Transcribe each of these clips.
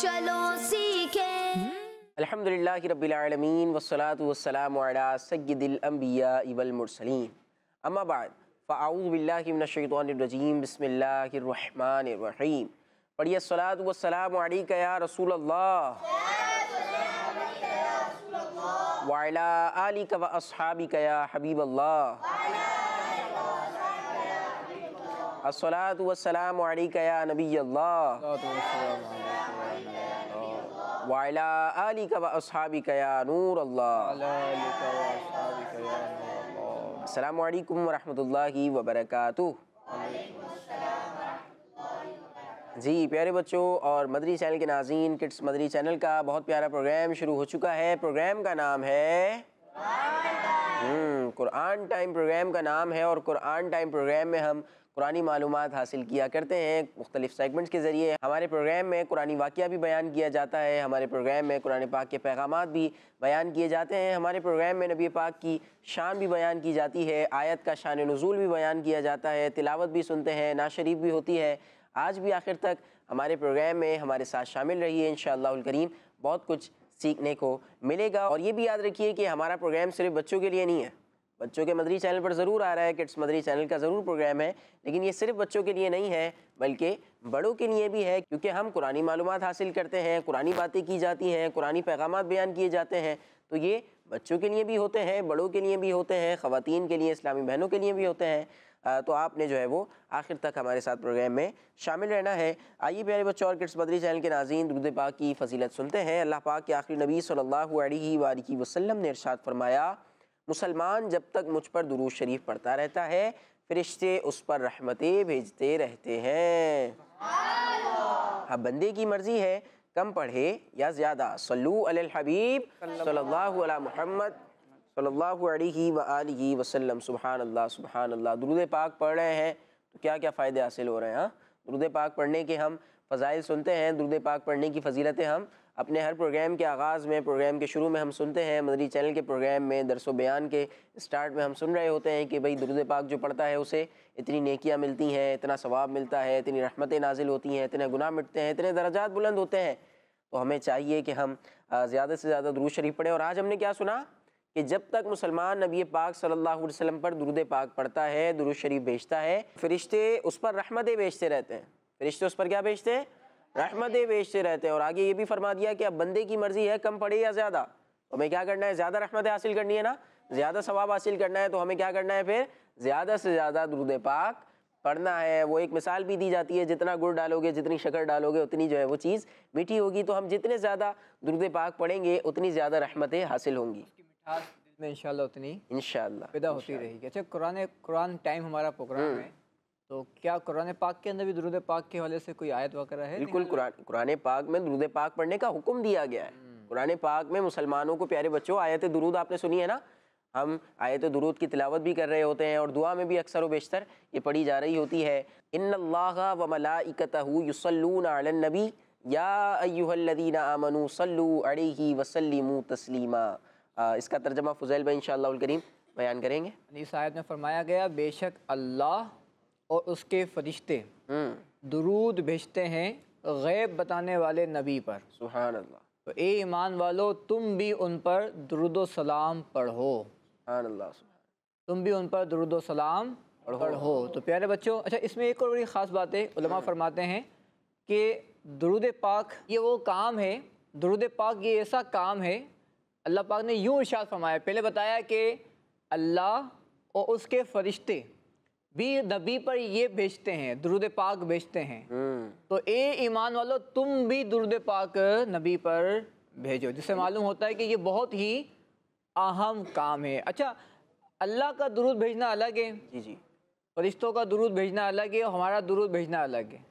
चलो सीखें। अल्हम्दुलिल्लाहि रब्बिल आलमीन वस्सलातु वस्सलामु अला सय्यिदिल अंबिया वल मुरसलीन अम्मा बाद फ़अऊज़ु बिल्लाहि मिनश शैतानिर रजीम बिस्मिल्लाहिर रहमानिर रहीम। पढ़िए अस्सलातु वस्सलामु अलैका या रसूल अल्लाह व अला आलिका व अस्हाबिका या हबीब अल्लाह। अस्सलातु वस्सलामु अलैका या नबी अल्लाह व अला आलिका व अस्हाबिका या नूर अल्लाह। अस्सलामु अलैकुम व रहमतुल्लाहि व बरकातुहू। जी प्यारे बच्चों और मदरी चैनल के नाज़रीन, किड्स मदरी चैनल का बहुत प्यारा प्रोग्राम शुरू हो चुका है। प्रोग्राम का नाम है कुरान टाइम। प्रोग्राम का नाम है और कुरान टाइम प्रोग्राम में हम कुरानी मालूमात हासिल किया करते हैं मुख्तलिफ सेगमेंट्स के ज़रिए। हमारे प्रोग्राम में कुरानी वाक़या भी बयान किया जाता है, हमारे प्रोग्राम में कुरान पाक के पैगामात भी बयान किए जाते हैं, हमारे प्रोग्राम में नबी पाक की शान भी बयान की जाती है, आयत का शान नुज़ूल भी बयान किया जाता है, तिलावत भी सुनते हैं, नात शरीफ भी होती है। आज भी आखिर तक हमारे प्रोग्राम में हमारे साथ शामिल रहिए, इंशाअल्लाहुल करीम बहुत कुछ सीखने को मिलेगा। और ये भी याद रखिए कि हमारा प्रोग्राम सिर्फ बच्चों के लिए नहीं है। बच्चों के मदरी चैनल पर ज़रूर आ रहा है, किड्स मदरी चैनल का ज़रूर प्रोग्राम है, लेकिन ये सिर्फ बच्चों के लिए नहीं है बल्कि बड़ों के लिए भी है, क्योंकि हम कुरानी मालूमात हासिल करते हैं, कुरानी बातें की जाती हैं, कुरानी पैगामात बयान किए जाते हैं। तो ये बच्चों के लिए भी होते हैं, बड़ों के लिए भी होते हैं, ख़वातीन के लिए, इस्लामी बहनों के लिए भी होते हैं। तो आपने जो है वो आखिर तक हमारे साथ प्रोग्राम में शामिल रहना है। आइए प्यारे बच्चों और किड्स मदरी चैनल के नाज़रीन, दुरूद पाक की फजीलत सुनते हैं। अल्लाह पाक के आखिरी नबी सल्लल्लाहु अलैहि वसल्लम ने इरशाद फरमाया, मुसलमान जब तक मुझ पर दुरूद शरीफ पढ़ता रहता है, फरिश्ते उस पर रहमतें भेजते रहते हैं। अब बंदे की मर्जी है कम पढ़े या ज़्यादा। सल्लू अलल हबीब सल्लल्लाहु अला मुहम्मद सल्लल्लाहु अलैहि व आलिहि वसल्लम। सुभान अल्लाह सुभान अल्लाह। दुरूद पाक पढ़ रहे हैं तो क्या क्या फ़ायदे हासिल हो रहे हैं। हाँ, दुरूद पाक पढ़ने के हम फ़ज़ाइल सुनते हैं, दुरूद पाक पढ़ने की फ़जीलतें हम अपने हर प्रोग्राम के आगाज़ में, प्रोग्राम के शुरू में हम सुनते हैं। मदरी चैनल के प्रोग्राम में दर्स व बयान के स्टार्ट में हम सुन रहे होते हैं कि भाई दुरूद पाक जो पढ़ता है उसे इतनी नेकियां मिलती हैं, इतना सवाब मिलता है, इतनी रहमतें नाजिल होती हैं, इतने गुनाह मिटते हैं, इतने दर्जात बुलंद होते हैं। तो हमें चाहिए कि हम ज़्यादा से ज़्यादा दुरूद शरीफ पढ़ें। और आज हमने क्या सुना कि जब तक मुसलमान नबी पाक सल्लल्लाहु अलैहि वसल्लम पर दुरूद पाक पढ़ता है, दुरूद शरीफ भेजता है, फरिश्ते उस पर रहमतें भेजते रहते हैं। फरिश्ते उस पर क्या भेजते हैं? रहमतें भेजते रहते हैं। और आगे ये भी फरमा दिया कि अब बंदे की मर्जी है कम पढ़े या ज़्यादा। तो हमें क्या करना है? ज़्यादा रहमतें हासिल करनी है ना, ज़्यादा सवाब हासिल करना है। तो हमें क्या करना है? फिर ज़्यादा से ज़्यादा दुरूद पाक पढ़ना है। वो एक मिसाल भी दी जाती है, जितना गुड़ डालोगे, जितनी शक्कर डालोगे, उतनी जो है वो चीज़ मीठी होगी। तो हम जितने ज़्यादा दुरूद पाक पढ़ेंगे उतनी ज़्यादा रहमतें हासिल होंगी में इंशाल्लाह उतनी इंशाल्लाह पैदा होती रहेगी। अच्छा, कुरान टाइम हमारा प्रोग्राम है, तो क्या कुरान पाक के अंदर भी दुरूद पाक के हवाले से कोई आयत वगैरह है? बिल्कुल, कुरान पाक में दुरूद पाक पढ़ने का हुक्म दिया गया है। कुरान पाक में मुसलमानों को, प्यारे बच्चों, आयत दुरूद आपने सुनी है ना। हम आयत दुरूद की तिलावत भी कर रहे होते हैं और दुआ में भी अक्सर व बेशतर ये पढ़ी जा रही होती है। इन्नल्लाहा व मलाइकतहु युसल्लूना अलन नबी या अय्युहल्लज़ीना आमनू सल्लू अलैहि व सल्लिमू तस्लीमा। इसका तर्जमा फ़ुज़ैल भाई इंशाअल्लाहुल करीम बयान करेंगे। इस आयत में फरमाया गया, बेशक अल्लाह और उसके फरिश्ते दुरूद भेजते हैं गैब बताने वाले नबी पर। सुभान अल्लाह। तो ए ईमान वालो, तुम भी उन पर दुरूद सलाम पढ़ो। सुभान अल्लाह। तुम भी उन पर दुरूद सलाम पढ़ो। तो प्यारे बच्चों, अच्छा, इसमें एक और बड़ी ख़ास बात है। उलमा फरमाते हैं कि दुरूद पाक ये वो काम है, दुरूद पाक ये ऐसा काम है, अल्लाह पाक ने यूँ इरशाद फरमाया। पहले बताया कि अल्लाह और उसके फरिश्ते भी नबी पर ये भेजते हैं, दुरूद पाक भेजते हैं। तो ए ईमान वालों, तुम भी दुरूद पाक नबी पर भेजो, जिससे मालूम होता है कि ये बहुत ही अहम काम है। अच्छा, अल्लाह का दुरूद भेजना अलग है, जी जी, फरिश्तों का दुरूद भेजना अलग है, और हमारा दुरूद भेजना अलग है।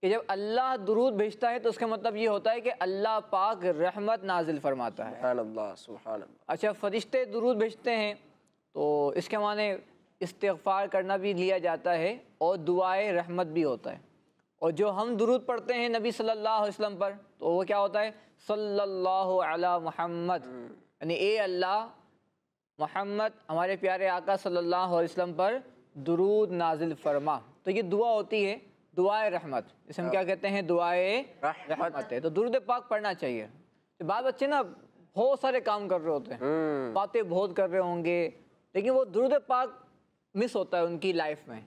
कि जब अल्लाह दुरूद भेजता है तो उसका मतलब ये होता है कि अल्लाह पाक रहमत नाजिल फरमाता है। सुभान अल्लाह सुभान अल्लाह। अच्छा, फरिश्ते दुरूद भेजते हैं तो इसके माने इस्तिग़फ़ार करना भी लिया जाता है और दुआए रहमत भी होता है। और जो हम दुरूद पढ़ते हैं नबी सल्लल्लाहु अलैहि वसल्लम पर, तो वो क्या होता है? सल्लल्लाहु अला मुहम्मद, यानी ए अल्लाह मोहम्मद हमारे प्यारे आका सल्लल्लाहु अलैहि वसल्लम पर दुरूद नाजिल फरमा। तो ये दुआ होती है दुआए रहमत, जिसे हम क्या कहते हैं, दुआए रहमत है। तो दुरूद पाक पढ़ना चाहिए। तो बाल बच्चे ना बहुत सारे काम कर रहे होते हैं, बातें बहुत कर रहे होंगे, लेकिन वो दुरूद पाक मिस होता है उनकी लाइफ में।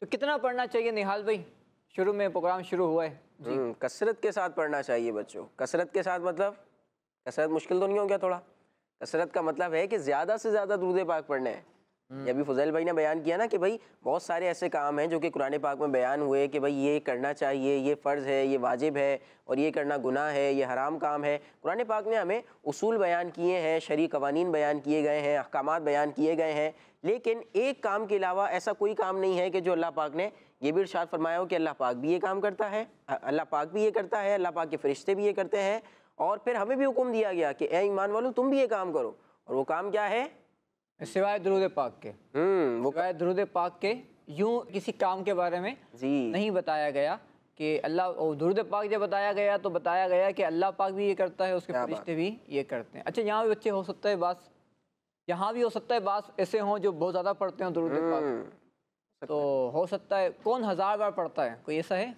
तो कितना पढ़ना चाहिए निहाल भाई? शुरू में प्रोग्राम शुरू हुआ है जी। कसरत के साथ पढ़ना चाहिए बच्चों। कसरत के साथ मतलब कसरत मुश्किल तो नहीं हो गया थोड़ा? कसरत का मतलब है कि ज़्यादा से ज़्यादा दुरूद पाक पढ़ने हैं। ये अभी फुजैल भाई ने बयान किया ना कि भाई बहुत सारे ऐसे काम हैं जो कि कुरान पाक में बयान हुए कि भाई ये करना चाहिए, ये फ़र्ज़ है, ये वाजिब है, और ये करना गुनाह है, ये हराम काम है। कुरान पाक ने हमें उसूल बयान किए हैं, शरई कवानीन बयान किए गए हैं, अहकामात बयान किए गए हैं, लेकिन एक काम के अलावा ऐसा कोई काम नहीं है कि जो अल्लाह पाक ने ये भी इरशाद फरमाया हो कि अल्लाह पाक भी ये काम करता है, अल्लाह पाक भी ये करता है, अल्लाह पाक के फरिश्ते भी ये करते हैं, और फिर हमें भी हुक्म दिया गया कि ए ईमान वालों तुम भी ये काम करो। और वो काम क्या है? सिवाय दुरूद पाक के। वो सिवाय दुरूद पाक के यूं किसी काम के बारे में जी नहीं बताया गया कि अल्लाह, दुरूद पाक जब बताया गया तो बताया गया कि अल्लाह पाक भी ये करता है, उसके फरिश्ते भी ये करते हैं। अच्छा, यहाँ भी बच्चे हो सकता है बात, यहाँ भी हो सकता है बात ऐसे हों जो बहुत ज़्यादा पढ़ते हैं दुरूद पाक, तो हो सकता है कौन 1000 बार पढ़ता है? कोई ऐसा है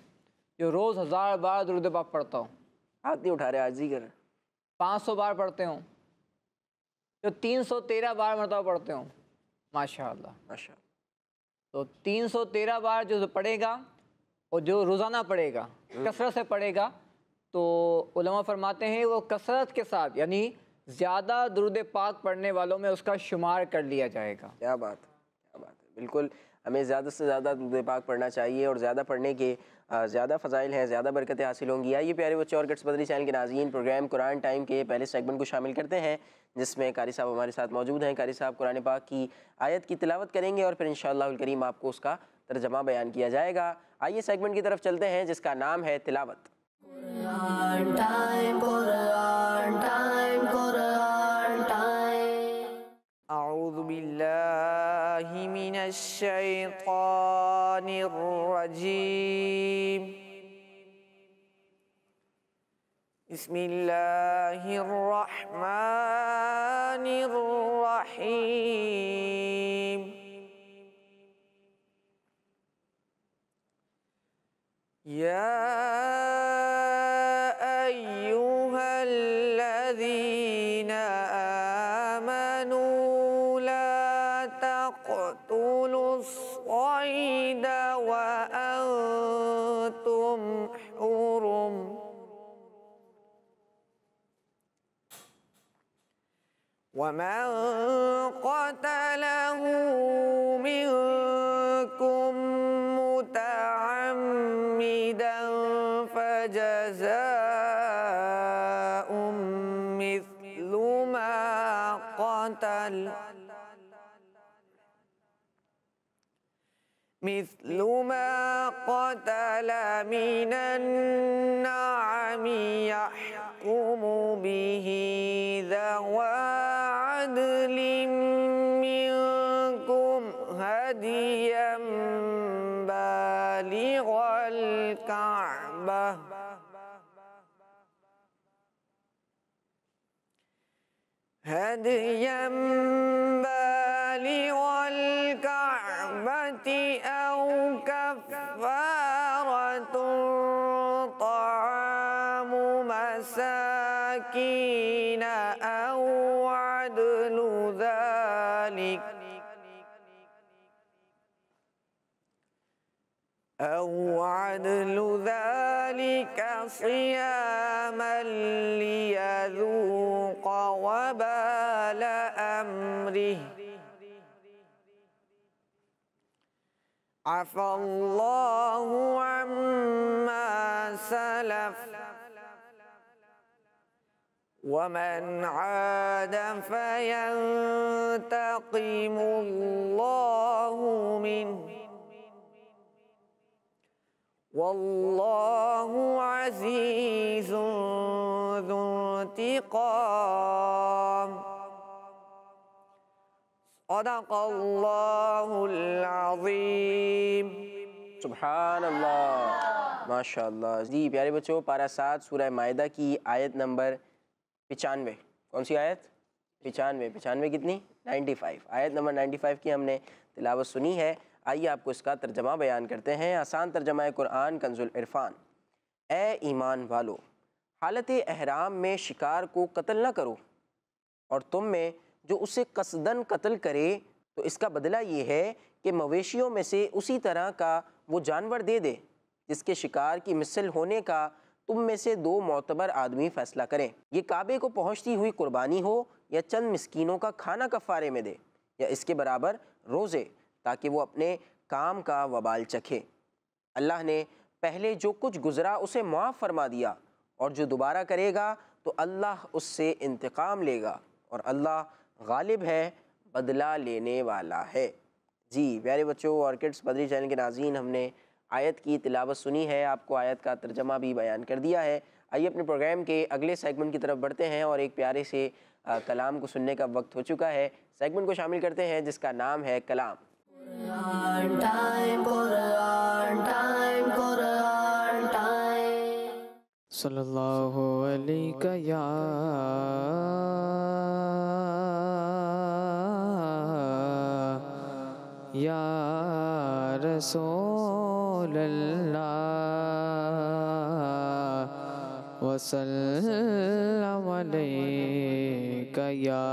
जो रोज़ 1000 बार दुरूद पाक पढ़ता हो? हाथ नहीं उठा रहे, आज ही कर। 500 बार पढ़ते हो, जो 313 बार मरतबा पढ़ते हो, माशाअल्लाह माशाअल्लाह। तो 313 बार जो पढ़ेगा और जो रोज़ाना पढ़ेगा, कसरत से पढ़ेगा, तो उलमा फरमाते हैं वो कसरत के साथ यानी ज़्यादा दुरूद पाक पढ़ने वालों में उसका शुमार कर लिया जाएगा। क्या बात है, क्या बात है। बिल्कुल हमें ज़्यादा से ज़्यादा दुरूद पाक पढ़ना चाहिए, और ज़्यादा पढ़ने के ज़्यादा फ़ज़ाइल हैं, ज़्यादा बरकतें हासिल होंगी। आइए प्यारे बच्चों और गिट्स बदरी चैनल के नाज़रीन, प्रोग्राम कुरान टाइम के पहले सेगमेंट को शामिल करते हैं, जिसमें कारी साहब हमारे साथ मौजूद हैं। कारी साहब कुरान पाक की आयत की तिलावत करेंगे और फिर इंशाअल्लाह करीम आपको उसका तर्जमा बयान किया जाएगा। आइए सेगमेंट की तरफ चलते हैं जिसका नाम है तिलावत। अऊज़ु बिल्लाहि मिनश शैतानिर रजीम। बिस्मिल्लाहिर रहमानिर रहीम। या अय्युहल्लज़ीना आमनू ला तक़तुलुस्सय्दा व अंतुम हुरुम वमन क़तलहू मिनकुम मुतअम्मिदन फजज़ाउम मिस्लु मा क़तल मिनन नअमी यहकुमु बिही ज़वा अदलिम मिनकुम हदियम बालिग़ल कअबह हदियम बालिग़ल कअबति औ कफ़ारतुन तआमु मसाकीन औ अदलु ज़ालिक सियामन लियज़ूक़ वबाल अम्रिहि अफ़ल्लाहु अम्मा सलफ़ वमन आद फयंतक़िमुल्लाहु मिन्हु वल्लाहु अज़ीज़ुन ज़ुन्तिक़ाम। सदक़ल्लाहुल अज़ीम। सुब्हानअल्लाह, माशाअल्लाह। जी प्यारे बच्चों, पारा 7 सूरह माइदा की आयत नंबर 95। कौन सी आयत? 95 कितनी? 95। आयत नंबर 95 की हमने तिलावत सुनी है। आइए आपको इसका तर्जमा बयान करते हैं। आसान तर्जमा कुरान कंजुल इरफान। ए ईमान वालो, हालत एहराम में शिकार को कत्ल न करो, और तुम में जो उसे कसदन कत्ल करे तो इसका बदला ये है कि मवेशियों में से उसी तरह का वो जानवर दे दे जिसके शिकार की मिसल होने का तुम में से 2 मोतबर आदमी फ़ैसला करें। ये काबे को पहुँचती हुई कुर्बानी हो या चंद मिस्कीनों का खाना कफ़ारे में दे या इसके बराबर रोज़े, ताकि वो अपने काम का वबाल चखे। अल्लाह ने पहले जो कुछ गुज़रा उसे मुआफ़ फरमा दिया, और जो दोबारा करेगा तो अल्लाह उससे इंतकाम लेगा, और अल्लाह गालिब है, बदला लेने वाला है। जी प्यारे बच्चों और किड्स बदरी चैनल के नाज़रीन, हमने आयत की तिलावत सुनी है, आपको आयत का तर्जमा भी बयान कर दिया है। आइए अपने प्रोग्राम के अगले सेगमेंट की तरफ बढ़ते हैं और एक प्यारे से कलाम को सुनने का वक्त हो चुका है। सेगमेंट को शामिल करते हैं जिसका नाम है कलाम। सल्लल्लाहु अलैका या रसूल अल्लाह वसल्लम अलैका या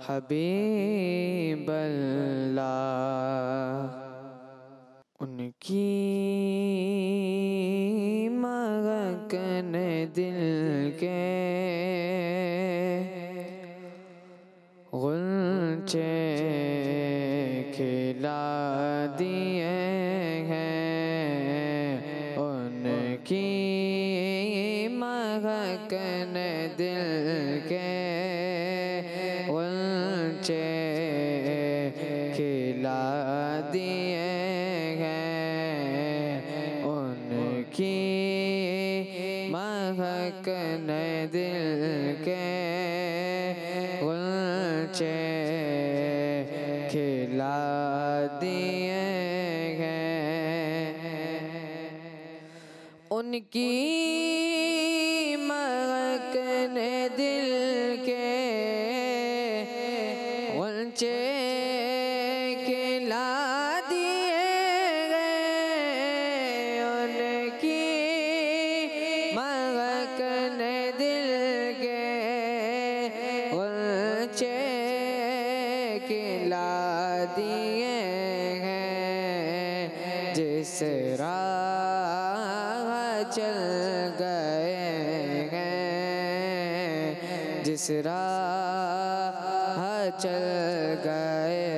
हबीब अल्लाह। उनकी महकन दिल के गुलचे खिला दिए हैं, उनकी महकन दिल के गुलचे खिला दिए हैं, उनकी महकन दिल के गुलचे खिला दिए हैं, उनकी महकन दिल के गुलचे खिला दिए गए, उनकी महकन दिल के गुलचे खिला दिए हैं। जिस राह चल गए हैं, जिस राह चल गए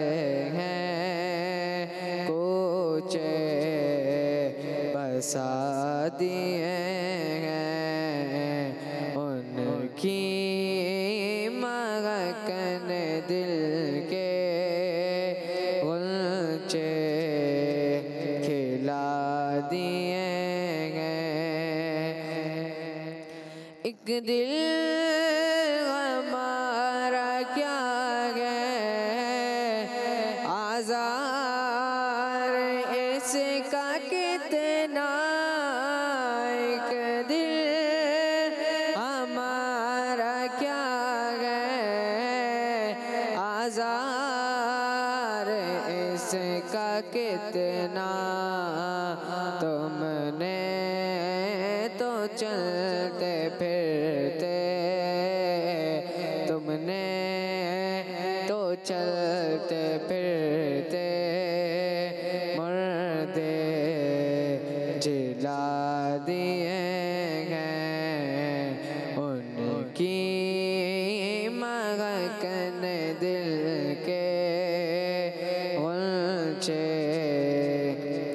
हैं, कोचे बसा दिए हैं, उनकी महकन दिल के गुलचे खिला दिए हैं। एक दिल हमारा क्या है आज़ार इसका कितना, एक दिल हमारा क्या है आज़ार इसका कितना, तुमने तो चलते फिरते, तुमने तो चलते फिरते मुर्दे जिला दिए हैं, उनकी महकन दिल के गुलचे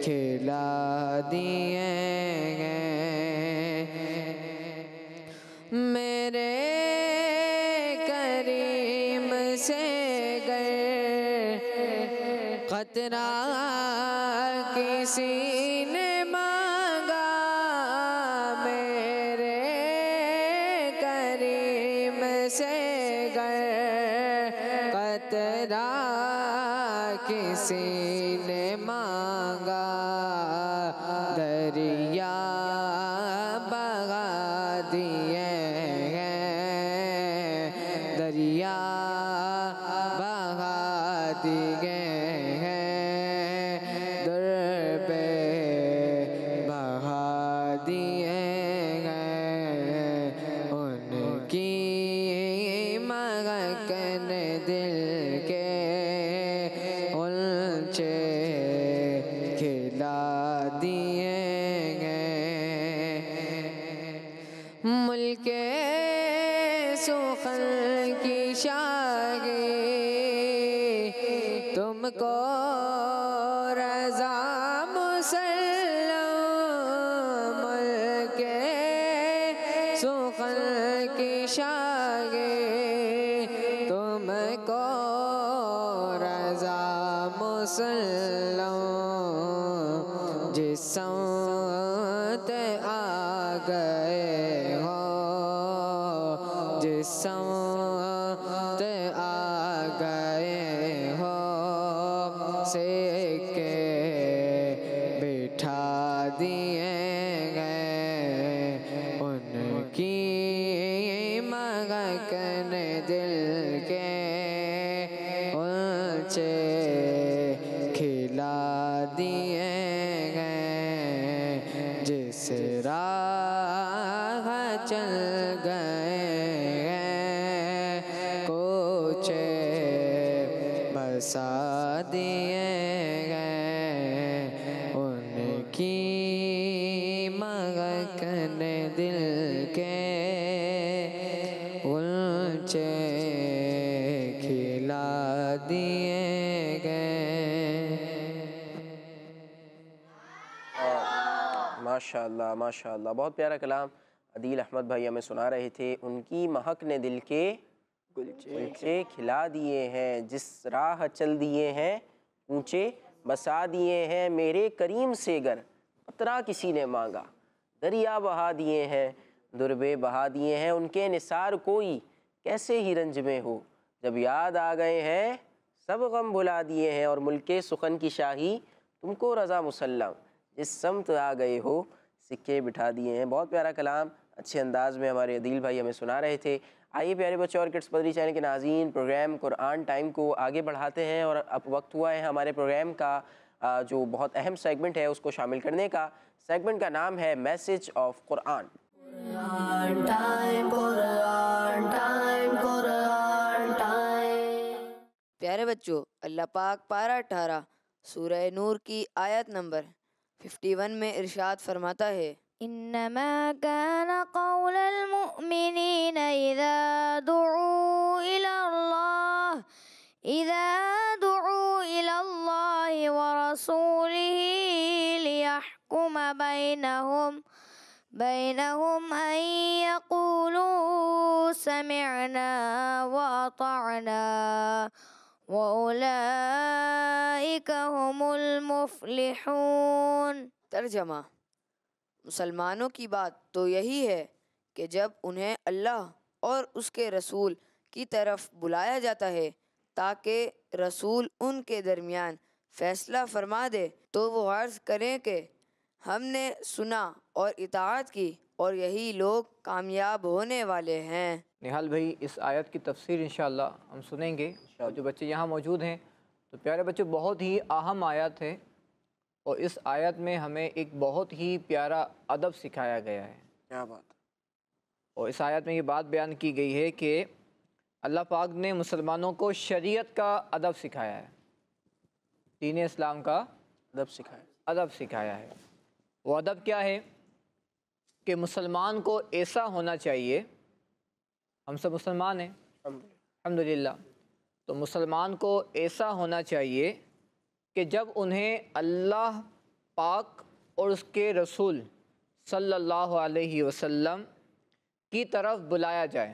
खिला दिए हैं। मेरे करीम से गए खतरा किसी ने मांगा, मेरे करीम से गए खतरा किसी ने मांगा, दरिया बहा दिए हैं, दरिया बहा दिए हैं, मुल्के सुखन की शागे तुमको रज़ा मुसल्लम मुल्के सुखन की शागे तुमको रज़ा मुसल्लम जिस समत आ गए हो जिस समत आ गए हो सिक्के बिठा दिए गए उनकी मगन दिल के ऊंचे खिला दिए गए जिस राह चल गए कोचे बसा दिए गए उनकी मगन दिल के ऊंचे खिला दिए गए। माशाअल्लाह माशाअल्लाह, बहुत प्यारा कलाम अदील अहमद भाई हमें सुना रहे थे। उनकी महक ने दिल के गुलचे खिला दिए हैं, जिस राह चल दिए हैं ऊंचे बसा दिए हैं। मेरे करीम से गर कतरा किसी ने मांगा, दरिया बहा दिए हैं, दुर्बे बहा दिए हैं। उनके निसार कोई कैसे ही रंज में हो, जब याद आ गए हैं सब गम भुला दिए हैं। और मुल्के सुखन की शाही तुमको रज़ा मुसल्लम, जिस समत आ गए हो सिक्के बिठा दिए हैं। बहुत प्यारा कलाम अच्छे अंदाज में हमारे अदील भाई हमें सुना रहे थे। आइए प्यारे बच्चों और किड्स पदरी चैनल के नाज़रीन, प्रोग्राम कुरान टाइम को आगे बढ़ाते हैं और अब वक्त हुआ है हमारे प्रोग्राम का जो बहुत अहम सेगमेंट है उसको शामिल करने का। सेगमेंट का नाम है मैसेज ऑफ कुरान। प्यारे बच्चों, अल्लाह पाक पारा 18 सूरह नूर की आयत नंबर 51 में इरशाद फरमाता है, इन्नमा कान क़ौलल मुअमिनीन इज़ा दुऊ इलल्लाहि व रसूलिही लियहकुम बैनहुम अन यक़ूलू समिअना व अतअना व उलाइका हुमुल मुफ़्लिहून। तर्जमा, मुसलमानों की बात तो यही है कि जब उन्हें अल्लाह और उसके रसूल की तरफ बुलाया जाता है ताकि रसूल उनके दरमियान फ़ैसला फरमा दे तो वो अर्ज़ करें कि हमने सुना और इताअत की और यही लोग कामयाब होने वाले हैं। निहाल भाई, इस आयत की तफसीर इंशाअल्लाह हम सुनेंगे और जो बच्चे यहाँ मौजूद हैं तो प्यारे बच्चों बहुत ही अहम आयत है और इस आयत में हमें एक बहुत ही प्यारा अदब सिखाया गया है। क्या बात। और इस आयत में ये बात बयान की गई है कि अल्लाह पाक ने मुसलमानों को शरीयत का अदब सिखाया है, दीन इस्लाम का अदब सिखाया है। वो अदब क्या है कि मुसलमान को ऐसा होना चाहिए, हम सब मुसलमान हैं अल्हम्दुलिल्लाह, तो मुसलमान को ऐसा होना चाहिए कि जब उन्हें अल्लाह पाक और उसके रसूल सल्लल्लाहु अलैहि वसल्लम की तरफ बुलाया जाए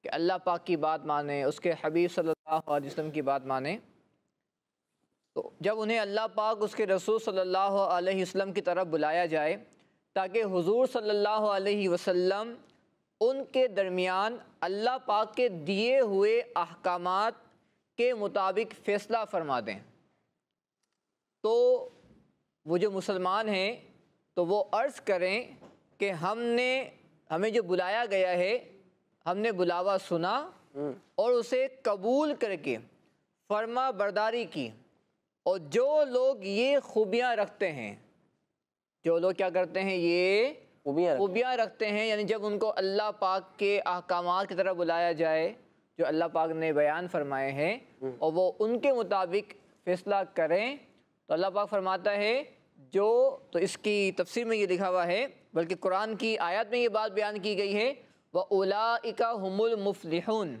कि अल्लाह पाक की बात माने, उसके हबीब सल्लल्लाहु अलैहि वसल्लम की बात माने, तो जब उन्हें अल्लाह पाक उसके रसूल सल्लल्लाहु अलैहि वसल्लम की तरफ बुलाया जाए ताकि हुजूर सल्लल्लाहु अलैहि वसल्लम उनके दरमियान अल्लाह पाक के दिए हुए अहकामात के मुताबिक फ़ैसला फरमा दें, तो वो जो मुसलमान हैं तो वो अर्ज़ करें कि हमें जो बुलाया गया है हमने बुलावा सुना और उसे कबूल करके फर्मा बरदारी की। और जो लोग ये खूबियाँ रखते हैं, जो लोग क्या करते हैं, ये खूबियाँ रखते हैं, यानी जब उनको अल्लाह पाक के अहकामात की तरफ बुलाया जाए जो अल्लाह पाक ने बयान फरमाए हैं और वो उनके मुताबिक फ़ैसला करें, तो अल्लाह पाक फरमाता है जो तो इसकी तफसीर में ये लिखा हुआ है, बल्कि कुरान की आयत में ये बात बयान की गई है, व उलाइका हुमुल मुफ्लिहून,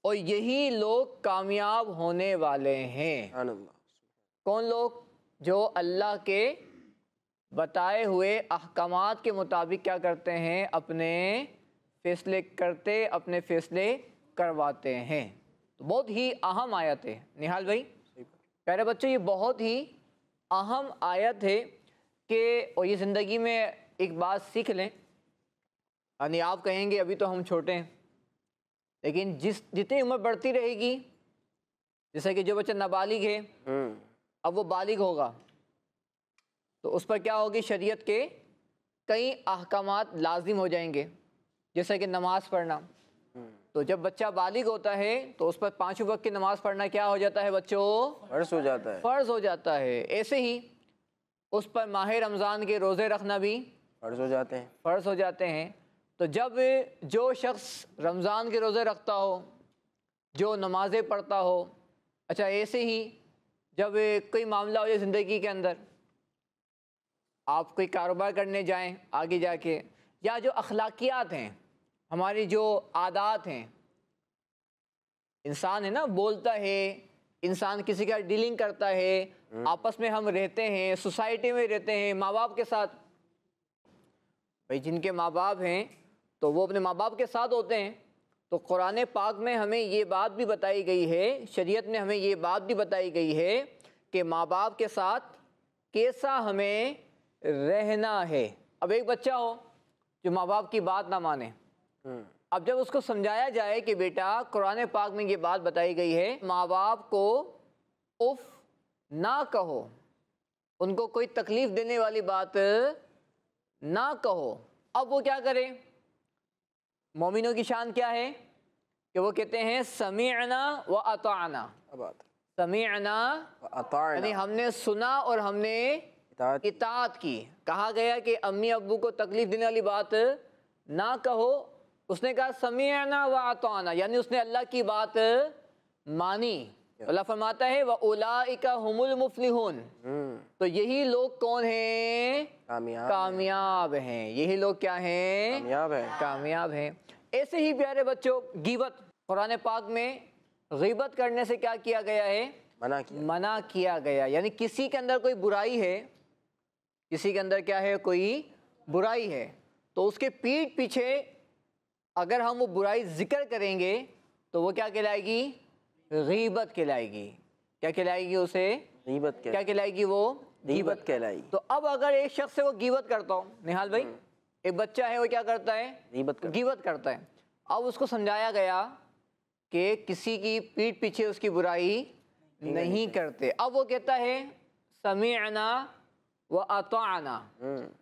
और यही लोग कामयाब होने वाले हैं। कौन लोग? जो अल्लाह के बताए हुए अहकामात के मुताबिक क्या करते हैं, अपने फ़ैसले करते, अपने फ़ैसले करवाते हैं। तो बहुत ही अहम आयत है निहाल भाई, प्यारे बच्चों, ये बहुत ही अहम आयत है कि और ये ज़िंदगी में एक बात सीख लें। यानी आप कहेंगे अभी तो हम छोटे हैं, लेकिन जितनी उम्र बढ़ती रहेगी, जैसे कि जो बच्चा नाबालिग है अब वो बालिग होगा, तो उस पर क्या होगी, शरीयत के कई अहकामात लाजिम हो जाएंगे, जैसे कि नमाज़ पढ़ना। तो जब बच्चा बालिग होता है तो उस पर 5 वक्त की नमाज़ पढ़ना क्या हो जाता है बच्चों? फ़र्ज़ हो जाता है। फ़र्ज़ हो जाता है। ऐसे ही उस पर माह रमज़ान के रोज़े रखना भी फ़र्ज़ हो जाते हैं। फ़र्ज़ हो जाते हैं। तो जब जो शख्स रमज़ान के रोज़े रखता हो, जो नमाज़ें पढ़ता हो, अच्छा ऐसे ही जब कोई मामला हो जाए ज़िंदगी के अंदर, आप कोई कारोबार करने जाएं आगे जाके, या जो अखलाकियात हैं, हमारी जो आदात हैं, इंसान है ना, बोलता है, इंसान किसी का डीलिंग करता है, आपस में हम रहते हैं, सोसाइटी में रहते हैं, माँ बाप के साथ। भाई जिनके माँ बाप हैं तो वो अपने माँ बाप के साथ होते हैं। तो कुरान पाक में हमें ये बात भी बताई गई है, शरीयत में हमें ये बात भी बताई गई है कि माँ बाप के साथ कैसा हमें रहना है। अब एक बच्चा हो जो माँ बाप की बात ना माने, अब जब उसको समझाया जाए कि बेटा कुरान पाक में ये बात बताई गई है, माँ बाप को उफ ना कहो, उनको कोई तकलीफ़ देने वाली बात ना कहो, अब वो क्या करे? मोमिनों की शान क्या है कि वो कहते हैं समीअना व अताअना। समीअना यानी हमने सुना और हमने इताअत की। कहा गया कि अम्मी अब्बू को तकलीफ़ देने वाली बात ना कहो, उसने कहा समीअना व अताअना, यानी उसने अल्लाह की बात मानी। अल्लाह फरमाता है व उलाइका हुमुल मुफ्लिहून, तो यही लोग कौन हैं? कामयाब हैं। यही लोग क्या हैं? कामयाब हैं। ऐसे ही प्यारे बच्चों, गीबत, कुरान पाक में गीबत करने से क्या किया गया है? मना किया गया। यानी किसी के अंदर कोई बुराई है, किसी के अंदर क्या है? कोई बुराई है, तो उसके पीठ पीछे अगर हम वो बुराई जिक्र करेंगे तो वो क्या कहलाएगी? गीबत कहलाएगी। क्या कहलाएगी? उसे गीबत क्या कहलाएगी? वो गीबत कहलाएगी। तो अब अगर एक शख्स से वो गीबत करता हो, निहाल भाई, एक बच्चा है वो क्या करता है? गीबत करता है। अब उसको समझाया गया कि किसी की पीठ पीछे उसकी बुराई नहीं करते। अब वो कहता है समीअना व अताअना,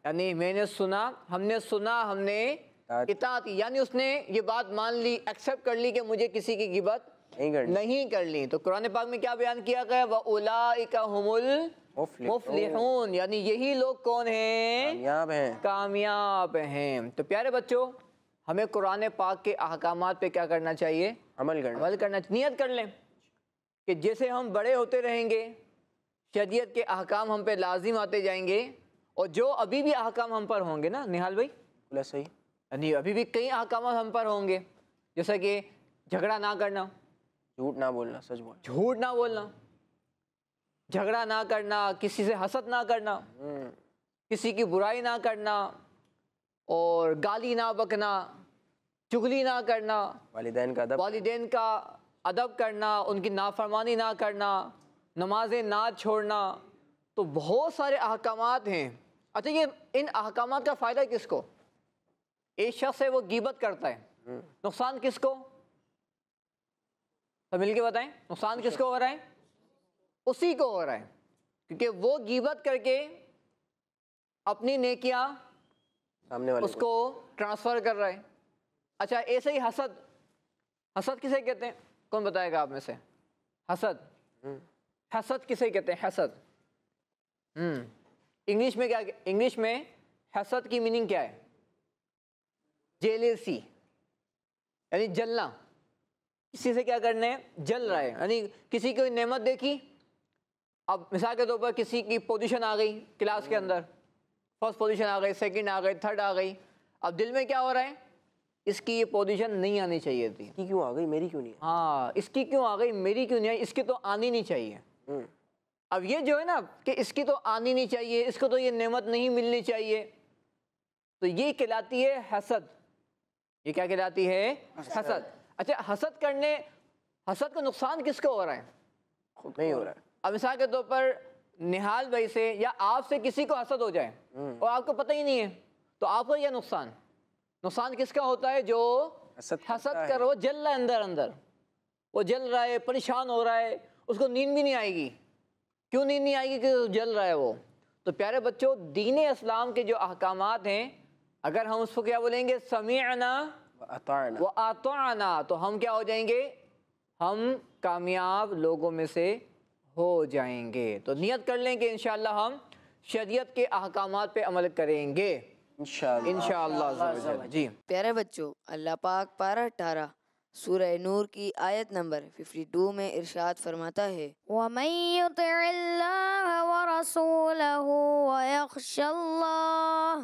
यानी मैंने सुना, हमने इताअत की, यानी उसने ये बात मान ली, एक्सेप्ट कर ली कि मुझे किसी की गिबत नहीं करनी। तो कुरान पाक में क्या बयान किया गया? व उलाइका हुमुल मुफ्लिहून, यानी यही लोग कौन हैं? कामयाब हैं। तो प्यारे बच्चों, हमें कुरान पाक के अहकामात पे क्या करना चाहिए? अमल करना। नियत कर लें कि जैसे हम बड़े होते रहेंगे, शरीयत के अहकाम हम पे लाजिम आते जाएंगे, और जो अभी भी अहकाम हम पर होंगे ना निहाल भाई, सही, यानी अभी भी कई अहकाम हम पर होंगे, जैसा कि झगड़ा ना करना, झूठ ना बोलना, सच बोलना, झूठ ना बोलना, झगड़ा ना करना, किसी से हसद ना करना, किसी की बुराई ना करना, और गाली ना बकना, चुगली ना करना, वालिदैन का अदब करना, उनकी नाफरमानी ना करना, नमाजें ना छोड़ना। तो बहुत सारे अहकामात हैं। अच्छा, ये इन अहकामात का फ़ायदा किसको? एक शख्स है वो गीबत करता है, नुकसान किसको? सब मिल के बताएं, नुकसान किसको हो रहा है? उसी को हो रहा है, क्योंकि वो गीबत करके अपनी नेकियां सामने वाले उसको ट्रांसफ़र कर रहा है। अच्छा, ऐसे ही हसद किसे कहते हैं? कौन बताएगा आप में से? हसद किसे कहते हैं? हसद इंग्लिश में क्या? इंग्लिश में हसद की मीनिंग क्या है? जेलेसी, यानी जलना। किसी से क्या करना है? जल रहा है, यानी किसी को नेमत देखी, अब मिसाल के तौर पर किसी की पोजीशन आ गई क्लास के अंदर, फर्स्ट पोजीशन आ गई, सेकंड आ गई, थर्ड आ गई, अब दिल में क्या हो रहा है, इसकी ये पोजीशन नहीं आनी चाहिए थी। इसकी क्यों आ गई, मेरी क्यों नहीं आई? हाँ, इसकी क्यों आ गई, मेरी क्यों नहीं आई, इसकी तो आनी नहीं चाहिए। अब ये जो है ना कि इसकी तो आनी नहीं चाहिए, इसको तो ये नेमत नहीं मिलनी चाहिए, तो ये कहलाती है हसद। ये क्या कहलाती है? हसद। अच्छा, हसद का नुकसान किसको हो रहा है? खुद नहीं हो रहा है। अब मिसाल के तौर पर निहाल भाई से या आपसे किसी को हसद हो जाए और आपको पता ही नहीं है, तो आपको यह नुकसान किसका होता है? जो हसद कर, वो जल रहा है अंदर अंदर, वो जल रहा है, परेशान हो रहा है, उसको नींद भी नहीं आएगी। क्यों नींद नहीं आएगी? कि जल रहा है वो। तो प्यारे बच्चों, दीन इस्लाम के जो अहकामात हैं, अगर हम उसको क्या बोलेंगे, समीअना व अताअना, तो हम क्या हो जाएंगे? हम कामयाब लोगों में से हो जाएंगे। तो नियत कर लें कि इंशाअल्लाह हम शरीयत के अहकामात पे अमल करेंगे इंशाअल्लाह। जी प्यारे बच्चों, अल्लाह पाक पारा 18 सूरह नूर की आयत नंबर 52 में इरशाद फरमाता है, वमन युतिइल्लाह व रसूलहु वयख्शल्लाह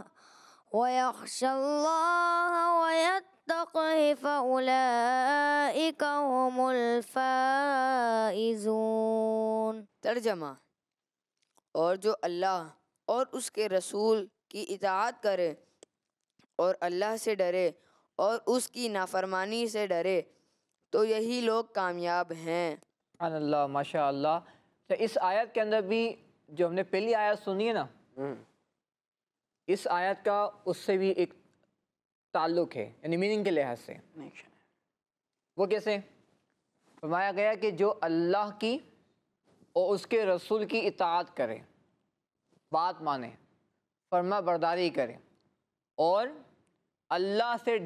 वयत्तक़िहि फउलाइका हुमुल फाइज़ून। तर्जमा, और जो अल्लाह और उसके रसूल की इताअत करे और अल्लाह से डरे और उसकी नाफरमानी से डरे, तो यही लोग कामयाब हैं। अल्लाह, माशा अल्लाह। तो इस आयत के अंदर भी जो हमने पहली आयत सुनी है ना, इस आयत का उससे भी एक ताल्लुक़ है, यानी मीनिंग के लिहाज से। वो कैसे? फरमाया गया कि जो अल्लाह की और उसके रसूल की इताअत करे, बात माने, फरमा बरदारी करे और अल्लाह से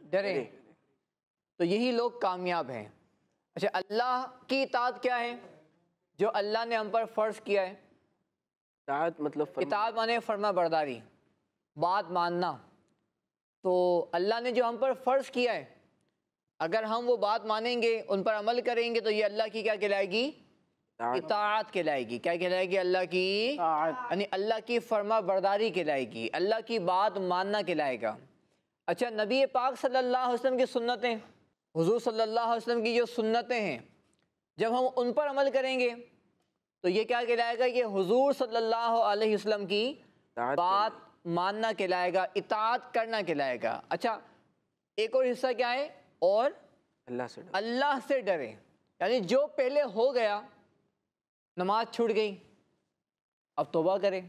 डरे, तो यही लोग कामयाब हैं। अच्छा, अल्लाह की इताअत क्या है? जो अल्लाह ने हम पर फ़र्ज़ किया है। इताअत माने फरमा बरदारी, बात मानना। तो अल्लाह ने जो हम पर फ़र्ज़ किया है, अगर हम वो बात मानेंगे, उन पर अमल करेंगे, तो ये अल्लाह की क्या कहलाएगी? इताअत कहलाएगी। क्या कहलाएगी? अल्लाह की, यानी अल्लाह की फरमा बरदारी कहलाएगी, अल्लाह की बात मानना कहलाएगा। अच्छा, नबी पाक सल्लल्लाहु अलैहि वसल्लम की सुन्नतें, हुजूर सल्लल्लाहु अलैहि वसल्लम की जो सुन्नतें हैं, जब हम उन पर अमल करेंगे तो ये क्या कहलाएगा? ये हुजूर सल्लल्लाहु अलैहि वसल्लम की बात मानना कहलाएगा, इताअत करना कहलाएगा। अच्छा, एक और हिस्सा क्या है? और अल्लाह से डरे, यानी जो पहले हो गया, नमाज छूट गई, अब तौबा करे,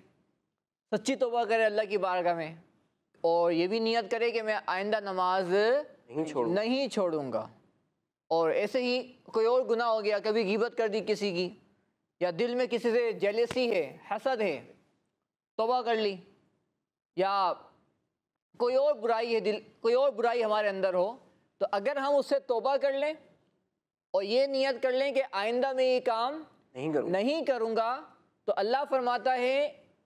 सच्ची तौबा करे अल्लाह की बारगाह में, और ये भी नियत करे कि मैं आइंदा नमाज नहीं छोड़ूंगा। और ऐसे ही कोई और गुनाह हो गया, कभी गीबत कर दी किसी की, या दिल में किसी से जेलसी है, हसद है, तौबा कर ली, या कोई और बुराई है, कोई और बुराई हमारे अंदर हो, तो अगर हम उससे तौबा कर लें और ये नियत कर लें कि आइंदा में ये काम नहीं करूँगा, तो अल्लाह फरमाता है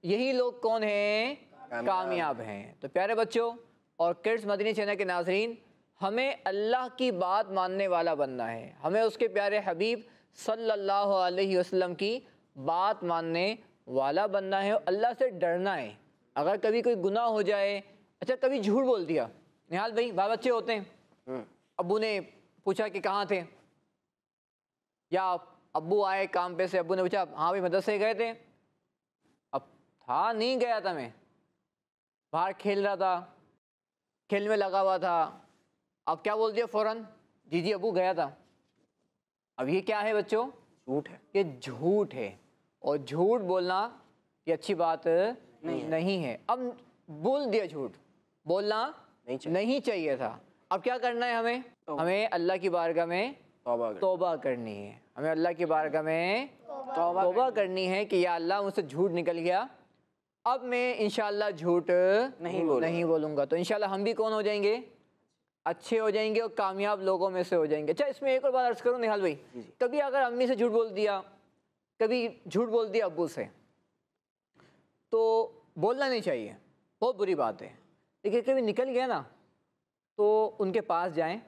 यही लोग कौन हैं? कामयाब हैं। तो प्यारे बच्चों और किड्स मदनी चैनल के नाजरीन, हमें अल्लाह की बात मानने वाला बनना है, हमें उसके प्यारे हबीब सल्लल्लाहु अलैहि वसल्लम की बात मानने वाला बनना है, अल्लाह से डरना है। अगर कभी कोई गुनाह हो जाए, अच्छा कभी झूठ बोल दिया, निहाल भाई, बाल बच्चे होते हैं, अब्बू ने पूछा कि कहाँ थे, या अब्बू आए काम पे से, अब्बू ने पूछा हाँ भाई मदरसे गए थे, अब था नहीं गया था, मैं बाहर खेल रहा था, खेल में लगा हुआ था, अब क्या बोल दिया फ़ौरन? जी जी अब्बू गया था। अब ये क्या है बच्चों? झूठ है। ये झूठ है, और झूठ बोलना ये अच्छी बात नहीं है। अब बोल दिया, झूठ बोलना नहीं चाहिए था। अब क्या करना है हमें? हमें अल्लाह की बारगाह में तौबा करनी है, हमें अल्लाह की बारगाह में तौबा करनी है कि या अल्लाह मुझसे झूठ निकल गया, अब मैं इंशाअल्लाह झूठ नहीं बोलूँगा। तो इंशाअल्लाह हम भी कौन हो जाएंगे? अच्छे हो जाएंगे और कामयाब लोगों में से हो जाएंगे। अच्छा, इसमें एक और बात अर्ज़ करूँ निहाल भाई, कभी अगर अम्मी से झूठ बोल दिया, कभी झूठ बोल दिया अब्बू से, तो बोलना नहीं चाहिए, बहुत बुरी बात है। लेकिन कभी निकल गया ना, तो उनके पास जाएं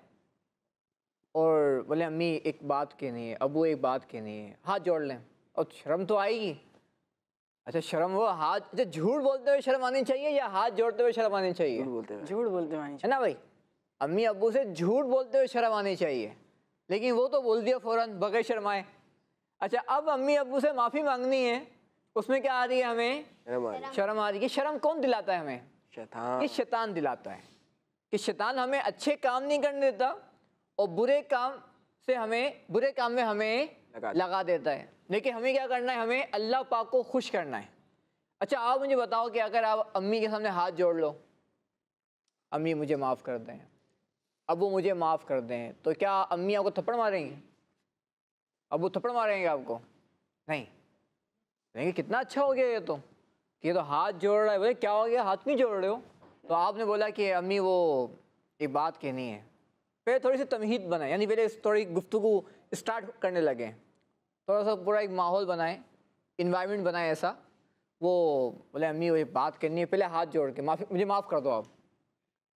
और बोले अम्मी एक बात कहनी है, अबू एक बात कहनी है, हाथ जोड़ लें, और शर्म तो आएगी। अच्छा शर्म वो हाथ, अच्छा झूठ बोलते हुए शर्म आनी चाहिए या हाथ जोड़ते हुए शर्म आनी चाहिए? झूठ बोलते हैं है ना भाई, अम्मी अब्बू से झूठ बोलते हुए शर्म आनी चाहिए, लेकिन वो तो बोल दिया फ़ौरन बगैर शर्माए। अच्छा अब अम्मी अब्बू से माफ़ी मांगनी है, उसमें क्या आ रही है हमें? शर्म आ रही है। शर्म कौन दिलाता है हमें? शैतान। कि शैतान दिलाता है, कि शैतान हमें अच्छे काम नहीं करने देता और बुरे काम में हमें लगा देता है। लेकिन हमें क्या करना है? हमें अल्लाह पाक को खुश करना है। अच्छा आप मुझे बताओ कि अगर आप अम्मी के सामने हाथ जोड़ लो, अम्मी मुझे माफ़ कर दें, अबू मुझे माफ़ कर दें, तो क्या अम्मी आपको थप्पड़ मारेंगे? अबू थप्पड़ मारेंगे आपको? नहीं। कहेंगे कितना अच्छा हो गया ये तो, कि ये तो हाथ जोड़ रहा है। बोले क्या हो गया, हाथ क्यों जोड़ रहे हो? तो आपने बोला कि अम्मी वो एक बात कहनी है। फिर थोड़ी सी तमहीद बनाए, यानी पहले थोड़ी गुफ्तगू स्टार्ट करने लगे, थोड़ा सा पूरा एक माहौल बनाए, इन्वायरमेंट बनाए ऐसा। वो बोले अम्मी वो बात करनी है, पहले हाथ जोड़ के मुझे माफ़ कर दो आप।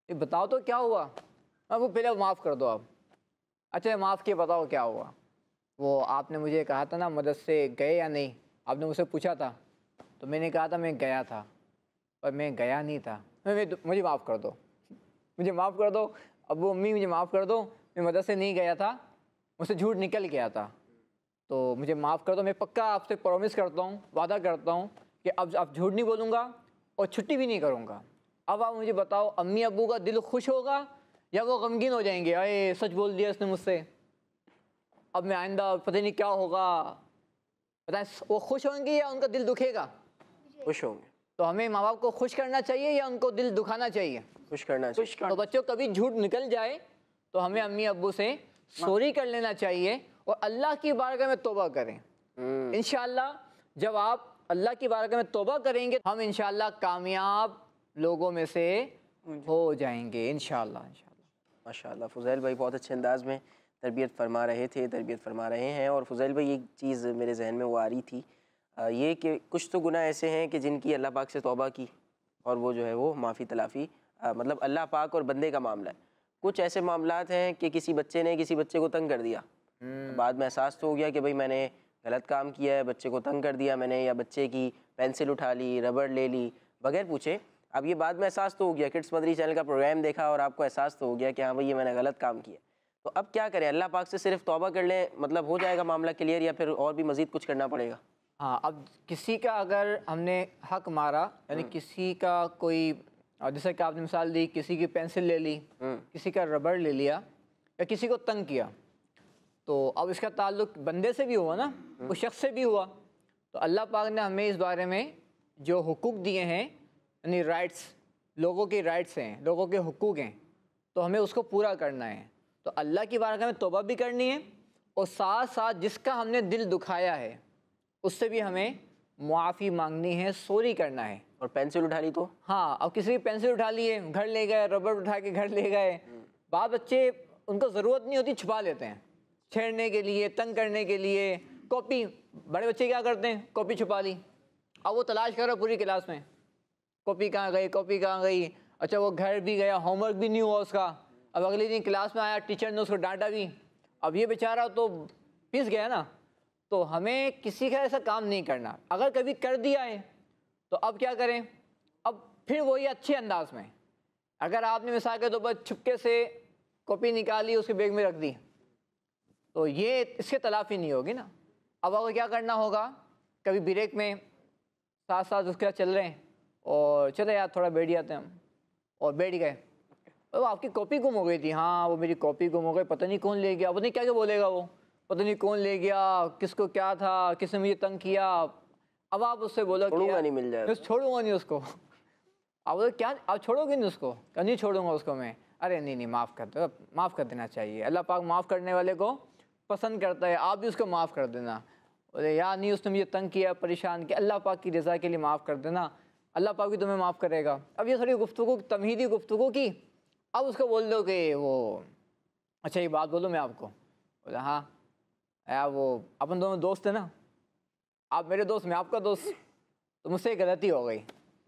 ये बताओ तो क्या हुआ? अब वो पहले माफ़ कर दो आप। अच्छा माफ़ किए, बताओ क्या हुआ? वो आपने मुझे कहा था ना मदरसे गए या नहीं, आपने मुझसे पूछा था, तो मैंने कहा था मैं गया था, पर मैं गया नहीं था। मुझे माफ़ कर दो, मुझे माफ़ कर दो अब्बू अम्मी, मुझे माफ़ कर दो, मैं मदरसे नहीं गया था, मुझसे झूठ निकल गया था, तो मुझे माफ़ कर दो। मैं पक्का आपसे प्रॉमिस करता हूँ, वादा करता हूँ कि अब झूठ नहीं बोलूँगा और छुट्टी भी नहीं करूँगा। अब आप मुझे बताओ अम्मी अब्बू का दिल खुश होगा या वो गमगीन हो जाएंगे, अरे सच बोल दिया इसने मुझसे, अब मैं आइंदा पता नहीं क्या होगा? बताएं, वो खुश होंगे या उनका दिल दुखेगा? खुश होंगे। तो हमें माँ बाप को खुश करना चाहिए या उनको दिल दुखाना चाहिए? खुश करना चाहिए। तो बच्चों कभी झूठ निकल जाए तो हमें अम्मी अब्बू से सॉरी कर लेना चाहिए और अल्लाह की बारगाह में तौबा करें। इंशाअल्लाह जब आप अल्लाह की बारगाह में तौबा करेंगे, हम इंशाअल्लाह कामयाब लोगों में से हो जाएंगे इंशाअल्लाह। माशाअल्लाह फ़ुज़ैल भाई बहुत अच्छे अंदाज़ में तरबियत फरमा रहे हैं। और फ़ुज़ैल भाई एक चीज़ मेरे जहन में वो आ रही थी, ये कि कुछ तो गुनाह ऐसे हैं कि जिनकी अल्लाह पाक से तौबा की और वो जो है वो माफ़ी तलाफ़ी, मतलब अल्लाह पाक और बंदे का मामला है। कुछ ऐसे मामलात हैं कि किसी बच्चे ने किसी बच्चे को तंग कर दिया, बाद में एहसास तो हो गया कि भाई मैंने गलत काम किया है, बच्चे को तंग कर दिया मैंने, या बच्चे की पेंसिल उठा ली, रबड़ ले ली बगैर पूछे। अब ये बाद में एहसास तो हो गया, किड्स मदरी चैनल का प्रोग्राम देखा और आपको एहसास तो हो गया कि हाँ भाई ये मैंने गलत काम किया। तो अब क्या करें? अल्लाह पाक से सिर्फ तौबा कर लें मतलब हो जाएगा मामला क्लियर, या फिर और भी मज़ीद कुछ करना पड़ेगा? हाँ, अब किसी का अगर हमने हक मारा, यानी किसी का कोई, जैसे कि आपने मिसाल दी, किसी की पेंसिल ले ली, किसी का रबड़ ले लिया या किसी को तंग किया, तो अब इसका ताल्लुक बंदे से भी हुआ ना, उस शख्स से भी हुआ। तो अल्लाह पाक ने हमें इस बारे में जो हुकूक दिए हैं, यानी राइट्स, लोगों के राइट्स हैं, लोगों के हुकूक हैं, तो हमें उसको पूरा करना है। तो अल्लाह की बारगाह में तौबा भी करनी है और साथ साथ जिसका हमने दिल दुखाया है उससे भी हमें मुआफ़ी मांगनी है, सॉरी करना है। और पेंसिल उठा ली तो? हाँ, अब किसी की पेंसिल उठा लिए, घर ले गए, रबड़ उठा के घर ले गए, बाद बच्चे उनको ज़रूरत नहीं होती छुपा लेते हैं, छेड़ने के लिए, तंग करने के लिए। कॉपी, बड़े बच्चे क्या करते हैं, कॉपी छुपा ली, अब वो तलाश कर रहा पूरी क्लास में, कॉपी कहाँ गई, कॉपी कहाँ गई। अच्छा वो घर भी गया, होमवर्क भी नहीं हुआ उसका, अब अगले दिन क्लास में आया, टीचर ने उसको डांटा भी, अब ये बेचारा तो पिस गया ना। तो हमें किसी का ऐसा काम नहीं करना। अगर कभी कर दिया है तो अब क्या करें? अब फिर वही अच्छे अंदाज में, अगर आपने मिसाल के तौर पर छुपके से कॉपी निकाली उसके बैग में रख दी, तो ये इससे तलाफ़ी नहीं होगी ना। अब आपको क्या करना होगा, कभी ब्रेक में साथ साथ उसके साथ चल रहे हैं और चले यार थोड़ा बैठ जाते हैं हम, और बैठ गए, तो आपकी कॉपी गुम हो गई थी, हाँ वो मेरी कॉपी गुम हो गई, पता नहीं कौन ले गया, पता नहीं क्या क्या बोलेगा वो, पता नहीं कौन ले गया, किसको क्या था, किसने मुझे तंग किया। अब आप उससे बोलो छोड़ूंगा नहीं, मिल जाए छोड़ूंगा नहीं उसको। आप बोलो क्या, आप छोड़ोगे नहीं उसको? नहीं छोड़ूंगा उसको मैं। अरे नहीं माफ़ कर दो, माफ़ कर देना चाहिए, अल्लाह पाक माफ़ करने वाले को पसंद करता है, आप भी उसको माफ़ कर देना। बोले यार नहीं उसने मुझे तंग किया, परेशान किया, अल्लाह पाक की रज़ा के लिए माफ़ कर देना, अल्लाह पाक भी तुम्हें माफ़ करेगा। अब ये थोड़ी गुफ्तगू, तमहीदी गुफ्तगू की, अब उसको बोल दो कि वो अच्छा ये बात बोलो मैं आपको। बोला हाँ यार वो अपन दोनों दोस्त है ना, आप मेरे दोस्त मैं आपका दोस्त, तो मुझसे गलती हो गई।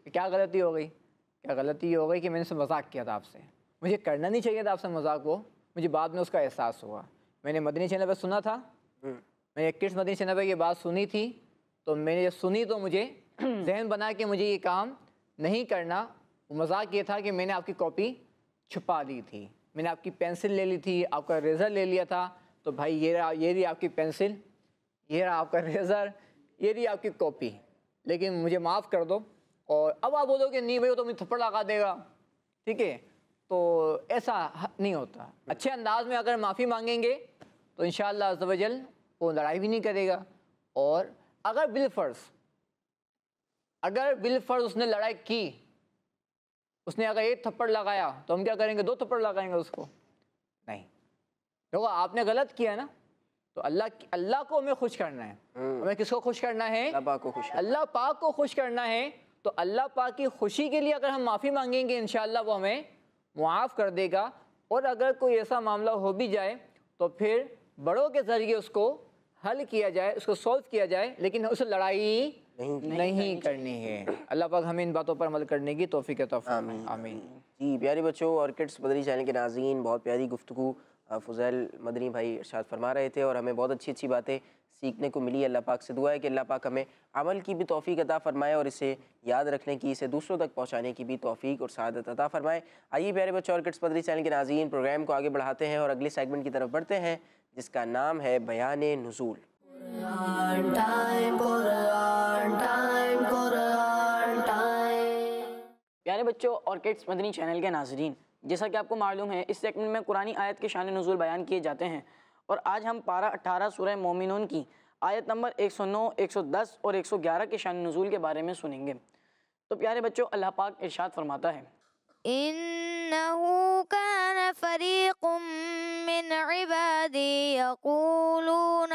क्या गलती हो गई? क्या गलती हो गई कि मैंने से मजाक किया था आपसे, मुझे करना नहीं चाहिए था आपसे मजाक, वो मुझे बाद में उसका एहसास हुआ मैंने मदनी चैनल पर सुना था, मैंने किड्स मदनी चैनल पर ये बात सुनी थी, तो मैंने जब सुनी तो मुझे जहन बना कि मुझे ये काम नहीं करना। मजाक ये था कि मैंने आपकी कॉपी छुपा ली थी, मैंने आपकी पेंसिल ले ली थी, आपका रेज़र ले लिया था, तो भाई ये रही आपकी पेंसिल, ये रहा आपका रेज़र, ये रही आपकी कॉपी, लेकिन मुझे माफ़ कर दो। और अब आप बोलोगे नहीं भाई वो तो मुझे थप्पड़ लगा देगा, ठीक है, तो ऐसा नहीं होता। अच्छे अंदाज में अगर माफ़ी मांगेंगे तो इंशाअल्लाह अज़्ज़ व जल वो लड़ाई भी नहीं करेगा। और अगर बिलफ़र्ज़ उसने लड़ाई की, उसने अगर एक थप्पड़ लगाया तो हम क्या करेंगे, 2 थप्पड़ लगाएंगे उसको? नहीं। देखो आपने गलत किया ना, तो अल्लाह को हमें खुश करना है। हमें किसको खुश करना है? अल्लाह पाक को खुश करना है। तो अल्लाह पाक की खुशी के लिए अगर हम माफ़ी मांगेंगे इंशाअल्लाह वो हमें मुआफ़ कर देगा। और अगर कोई ऐसा मामला हो भी जाए तो फिर बड़ों के ज़रिए उसको हल किया जाए, उसको सॉल्व किया जाए, लेकिन उसे लड़ाई नहीं करनी है। अल्लाह पाक हमें इन बातों पर अमल करने की तौफीक अता फरमाए। आमीन। जी प्यारे बच्चों और किड्स मदनी चैनल के नाज़रीन, बहुत प्यारी गुफ्तगू फ़ुज़ैल मदनी भाई इरशाद फरमा रहे थे और हमें बहुत अच्छी अच्छी बातें सीखने को मिली। अल्लाह पाक से दुआ है कि अल्लाह पाक हमें अमल की भी तौफीक अता फरमाए और इसे याद रखने की, इसे दूसरों तक पहुँचाने की भी तौफीक और सआदत अता फरमाए। आइए प्यारे बच्चों और किड्स मदनी चैनल के नाज़रीन, प्रोग्राम को आगे बढ़ाते हैं और अगले सेगमेंट की तरफ बढ़ते हैं जिसका नाम है बयान नुज़ूल। प्यारे बच्चों और किड्स मदनी चैनल के नाज़रीन, जैसा कि आपको मालूम है इस सेगमेंट में कुरानी आयत के शान नुज़ूल बयान किए जाते हैं और आज हम पारा 18 सूरह मोमिनून की आयत नंबर 109, 110 और 111 के शान नुज़ूल के बारे में सुनेंगे। तो प्यारे बच्चों अल्लाह पाक इरशाद फरमाता है, इन्नहु कान फरीक़ुम मिन इबादी यक़ूलून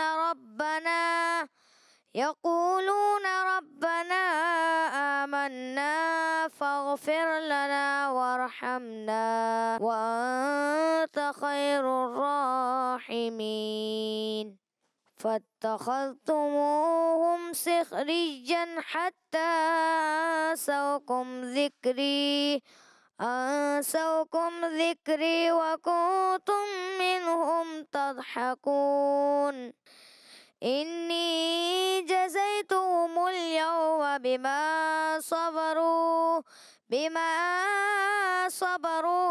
रब्बना आमन्ना फ़ग़फ़िर लना वरहमना व अन्त खैरुर राहिमीन फत्तख़ज़्तुमूहुम सिख़रिय्यन हत्ता अंसौकुम ज़िक्री व कुंतुम मिनहुम तज़हकून इन्नी जज़ैतुहुमुल यौमा बिमा सबरू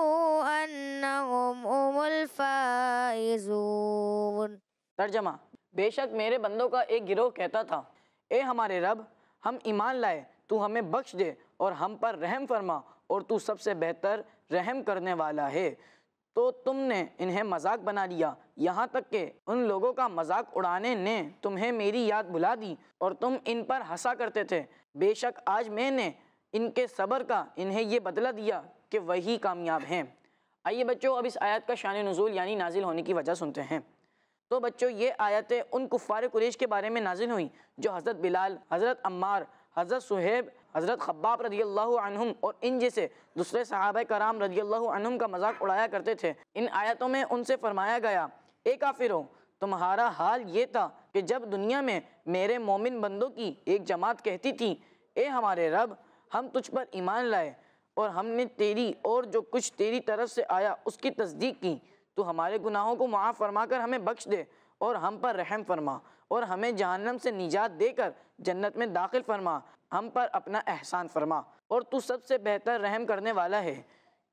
अन्नहुम हुमुल फ़ाइज़ून। तर्जमा, बेशक मेरे बंदों का एक गिरोह कहता था, ए हमारे रब, हम ईमान लाए, तू हमें बख्श दे और हम पर रहम फरमा और तू सबसे बेहतर रहम करने वाला है। तो तुमने इन्हें मजाक बना लिया, यहाँ तक कि उन लोगों का मजाक उड़ाने ने तुम्हें मेरी याद भुला दी और तुम इन पर हंसा करते थे। बेशक आज मैंने इनके सब्र का इन्हें ये बदला दिया कि वही कामयाब हैं। आइए बच्चों अब इस आयत का शान नुज़ूल यानी नाजिल होने की वजह सुनते हैं। तो बच्चों ये आयतें उन कुफ़ार कुरैश के बारे में नाजिल हुई जो हज़रत बिलाल, हज़रत अम्मार, हज़रत सुहेब, हज़रत खब्बाब रज़ियल्लाहु अन्हुम और इन जैसे दूसरे सहाबा कराम रज़ियल्लाहु अन्हुम का मजाक उड़ाया करते थे। इन आयतों में उनसे फरमाया गया, ए काफिरों, तुम्हारा हाल ये था कि जब दुनिया में मेरे मोमिन बंदों की एक जमात कहती थी, ए हमारे रब, हम तुझ पर ईमान लाए और हमने तेरी और जो कुछ तेरी तरफ से आया उसकी तस्दीक की। तो हमारे गुनाहों को माफ़ फरमा कर हमें बख्श दे और हम पर रहम फरमा और हमें जहन्नम से निजात देकर जन्नत में दाखिल फरमा, हम पर अपना एहसान फरमा और तू सबसे बेहतर रहम करने वाला है,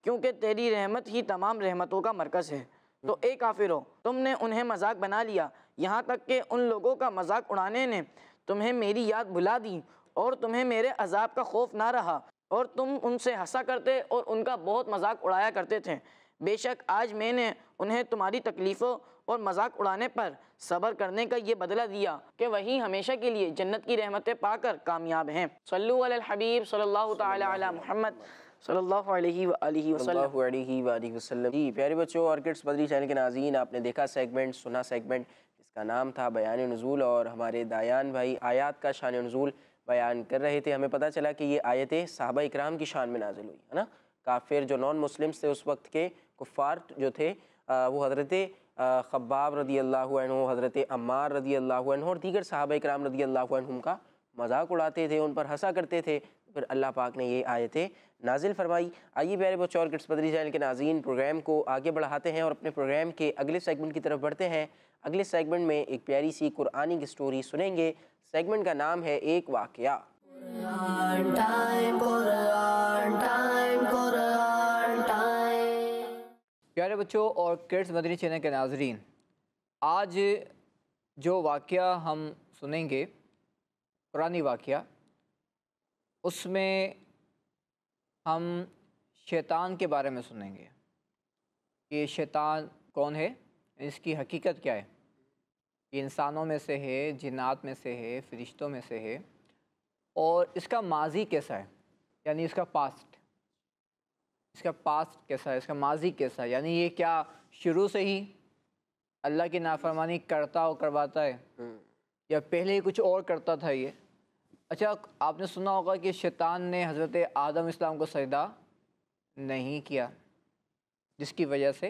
क्योंकि तेरी रहमत ही तमाम रहमतों का मरकज़ है। तो ए काफिरों, तुमने उन्हें मजाक बना लिया, यहाँ तक कि उन लोगों का मजाक उड़ाने ने तुम्हें मेरी याद भुला दी और तुम्हें मेरे अजाब का खौफ ना रहा और तुम उनसे हंसा करते और उनका बहुत मजाक उड़ाया करते थे। बेशक आज मैंने उन्हें तुम्हारी तकलीफ़ों और मजाक उड़ाने पर सब्र करने का ये बदला दिया कि वही हमेशा के लिए जन्नत की रहमतें पाकर कामयाब हैं। सल्लु अलल हबीब सल्लल्लाहु तआला अला मुहम्मद सल्लल्लाहु अलैहि व आलिहि वसल्लम। जी प्यारे बच्चों और किड्स मदनी चैनल के नाज़रीन, आपने देखा सेगमेंट, सुना सेगमेंट, इसका नाम था बयान नुज़ूल और हमारे दायान भाई आयत का शान नुज़ूल बयान कर रहे थे। हमें पता चला कि ये आयतें सहाबा इकराम की शान में नाजिल हुई है ना। काफिर जो नॉन मुस्लिम्स थे उस वक्त के कुफ़ार जो थे वो हज़रत खब्बाब रज़ियल्लाहु अन्हु, हज़रत अम्मार रज़ियल्लाहु अन्हु और दीगर सहाबा इकराम रज़ियल्लाहु अन्हुम का मजाक उड़ाते थे, उन पर हंसा करते थे। फिर अल्लाह पाक ने ये आयतें नाजिल फरमाई। आइए प्यारे बच्चों और किड्स मदनी चैनल के नाज़रीन, प्रोग्राम को आगे बढ़ाते हैं और अपने प्रोग्राम के अगले सेगमेंट की तरफ बढ़ते हैं। अगले सेगमेंट में एक प्यारी सी कुरानी की स्टोरी सुनेंगे। सेगमेंट का नाम है एक वाक़या। प्यारे बच्चों और किड्स मदनी चैनल के नाज़रीन, आज जो वाक़या हम सुनेंगे, कुरानी वाक़या, उसमें हम शैतान के बारे में सुनेंगे कि शैतान कौन है, इसकी हकीकत क्या है। ये इंसानों में से है, जिन्नात में से है, फ़रिश्तों में से है, और इसका माजी कैसा है, यानी इसका पास्ट कैसा है, इसका माजी कैसा है, यानी ये क्या शुरू से ही अल्लाह की नाफरमानी करता और करवाता है या पहले ही कुछ और करता था ये। अच्छा, आपने सुना होगा कि शैतान ने हज़रत आदम इस्लाम को सजदा नहीं किया, जिसकी वजह से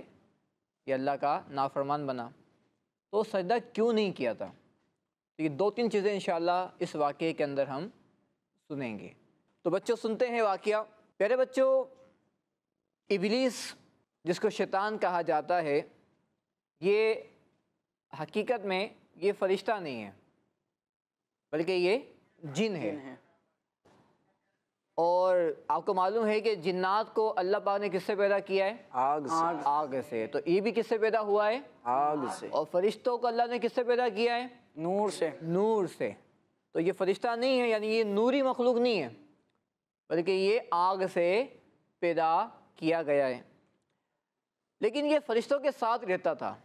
ये अल्लाह का नाफरमान बना। तो सजदा क्यों नहीं किया था, तो ये 2-3 चीज़ें इंशाअल्लाह इस वाक़ये के अंदर हम सुनेंगे। तो बच्चों सुनते हैं वाक़या। प्यारे बच्चों, इब्लीस जिसको शैतान कहा जाता है, ये हकीकत में ये फ़रिश्ता नहीं है, बल्कि ये जिन है। और आपको मालूम है कि जिन्नात को अल्लाह पाक ने किससे पैदा किया है? आग से। तो ये भी किससे पैदा हुआ है? आग से। और फरिश्तों को अल्लाह ने किससे पैदा किया है? नूर से। तो ये फरिश्ता नहीं है, यानी ये नूरी मखलूक नहीं है, बल्कि ये आग से पैदा किया गया है। लेकिन ये फरिश्तों के साथ रहता था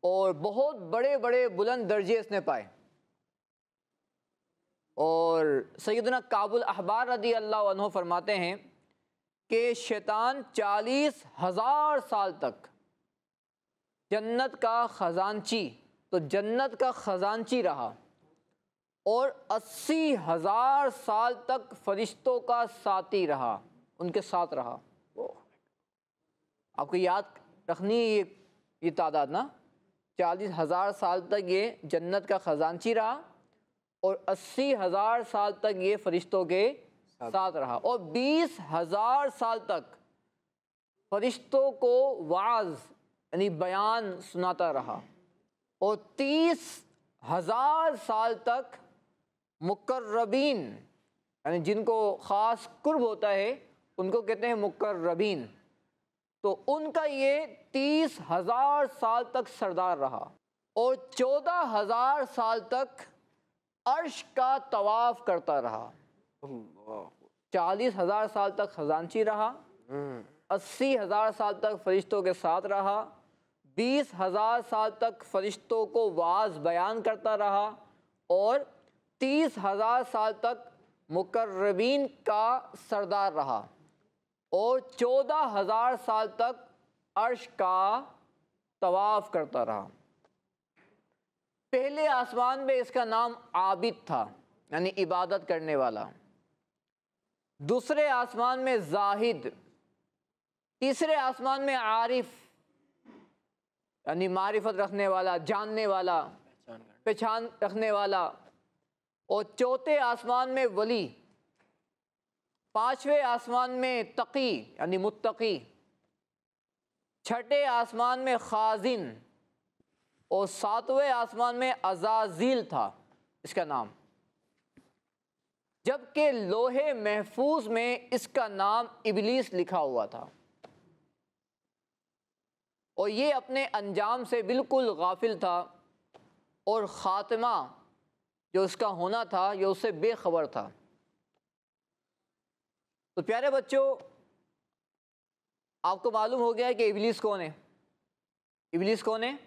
और बहुत बड़े बड़े बुलंद दर्जे इसने पाए। और सैयदना काबुल अहबार रदी अल्लाह अन्हु फरमाते हैं कि शैतान 40,000 साल तक जन्नत का ख़जानची रहा और 80,000 साल तक फरिश्तों का साथी रहा, उनके साथ रहा। आपको याद रखनी है ये तादाद ना, 40,000 साल तक ये जन्नत का ख़जानची रहा और 80,000 साल तक ये फरिश्तों के साथ रहा और 20,000 साल तक फरिश्तों को वाज यानी बयान सुनाता रहा और 30,000 साल तक मुकर्रबीन यानी जिनको ख़ास कुर्ब होता है उनको कहते हैं मुकर्रबीन, तो उनका ये 30,000 साल तक सरदार रहा और 14,000 साल तक अर्श का तवाफ़ करता रहा। 40,000 साल तक खजानची रहा, 80,000 साल तक फरिश्तों के साथ रहा, 20,000 साल तक फरिश्तों को वाज बयान करता रहा और 30,000 साल तक मुकर्रबीन का सरदार रहा और 14,000 साल तक अर्श का तवाफ़ करता रहा। पहले आसमान में इसका नाम आबिद था यानी इबादत करने वाला, दूसरे आसमान में जाहिद, तीसरे आसमान में आरिफ यानी मारिफत रखने वाला, जानने वाला, पहचान रखने वाला, और चौथे आसमान में वली, पांचवें आसमान में तकी यानी मुत्तकी, छठे आसमान में खाजिन और सातवें आसमान में अज़ाज़ील था इसका नाम। जबकि लोहे महफूज में इसका नाम इब्लीस लिखा हुआ था और ये अपने अंजाम से बिल्कुल गाफिल था और ख़ात्मा जो इसका होना था ये उससे बेखबर था। तो प्यारे बच्चों, आपको मालूम हो गया है कि इब्लीस कौन है। इब्लीस कौन है?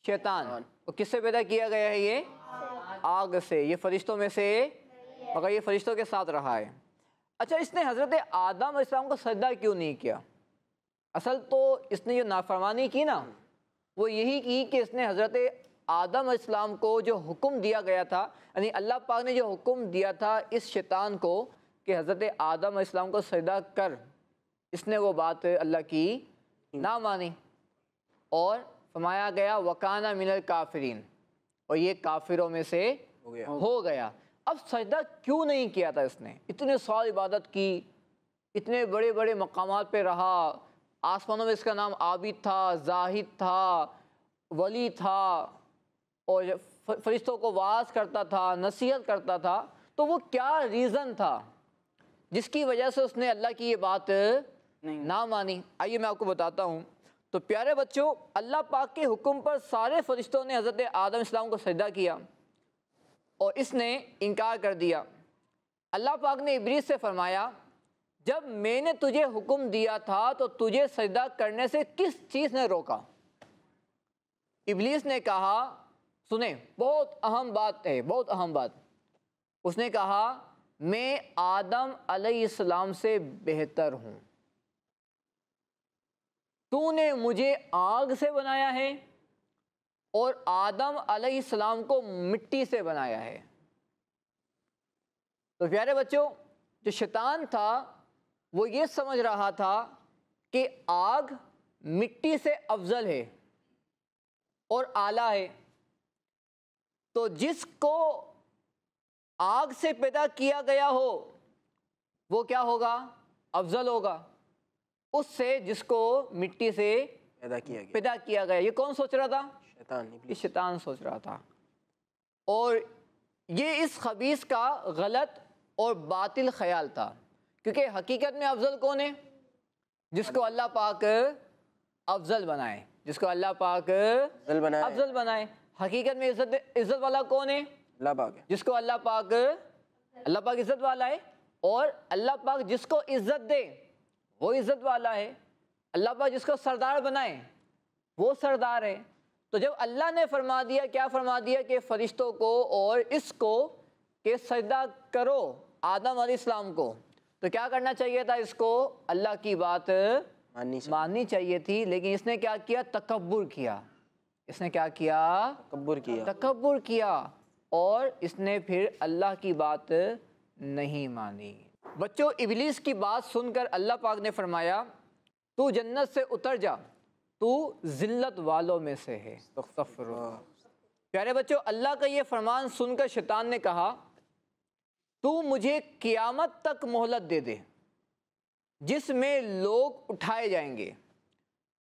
शैतान। और किससे पैदा किया गया है? ये आग से। ये फरिश्तों में से मगर ये फरिश्तों के साथ रहा है। अच्छा, इसने हज़रत आदम अलैहिस्सलाम को सजदा क्यों नहीं किया? असल तो इसने जो नाफरमानी की ना वो यही की कि इसने हज़रत आदम अलैहिस्सलाम को जो हुक्म दिया गया था, यानी अल्लाह पाक ने जो हुक्म दिया था इस शैतान को कि हज़रत आदम अलैहिस्सलाम को सजदा कर, इसने वो बात अल्लाह की ना मानी और फरमाया गया वकाना मिनल काफिरीन, और ये काफिरों में से हो गया। अब सजदा क्यों नहीं किया था इसने? इतने साल इबादत की, इतने बड़े बड़े मकामात पे रहा, आसमानों में इसका नाम आबिद था, जाहिद था, वली था, और फरिश्तों को वाज करता था, नसीहत करता था। तो वो क्या रीज़न था जिसकी वजह से उसने अल्लाह की ये बात ना मानी? आइए मैं आपको बताता हूँ। तो प्यारे बच्चों, अल्लाह पाक के हुक्म पर सारे फरिश्तों ने हज़रत आदम इस्लाम को सजदा किया और इसने इनकार कर दिया। अल्लाह पाक ने इब्लीस से फरमाया, जब मैंने तुझे हुक्म दिया था तो तुझे सजदा करने से किस चीज़ ने रोका? इब्लीस ने कहा, सुने, बहुत अहम बात है, बहुत अहम बात। उसने कहा, मैं आदम अलैहिस्सलाम से बेहतर हूँ। तूने मुझे आग से बनाया है और आदम अलैहिस्सलाम को मिट्टी से बनाया है। तो प्यारे बच्चों, जो शैतान था वो ये समझ रहा था कि आग मिट्टी से अफजल है और आला है, तो जिसको आग से पैदा किया गया हो वो क्या होगा? अफजल होगा उससे जिसको मिट्टी से पैदा किया गया। ये कौन सोच रहा था? ये शैतान सोच रहा था। और ये इस खबीस का गलत और बातिल ख्याल था, क्योंकि हकीकत में अफजल कौन है? जिसको अल्लाह पाक अफजल बनाए, जिसको अल्लाह पाक अफजल बनाए। हकीकत में इज्जत वाला कौन है? अल्लाह पाक है। जिसको अल्लाह पाक इज्जत वाला है, और अल्लाह पाक जिसको इज्जत दे वो इज्जत वाला है। अल्लाह पाक जिसको सरदार बनाए वो सरदार है। तो जब अल्लाह ने फरमा दिया, क्या फरमा दिया कि फरिश्तों को और इसको के सजदा करो आदम अलैहिस्सलाम को, तो क्या करना चाहिए था? इसको अल्लाह की बात माननी चाहिए थी। लेकिन इसने क्या किया? तकब्बुर किया। इसने क्या किया? तकब्बुर किया और इसने फिर अल्लाह की बात नहीं मानी। बच्चों, इब्लीस की बात सुनकर अल्लाह पाक ने फरमाया, तू जन्नत से उतर जा, तू जिल्लत वालों में से है। प्यारे बच्चों, अल्लाह का ये फरमान सुनकर शैतान ने कहा, तू मुझे क़यामत तक मोहलत दे दे जिसमें लोग उठाए जाएंगे।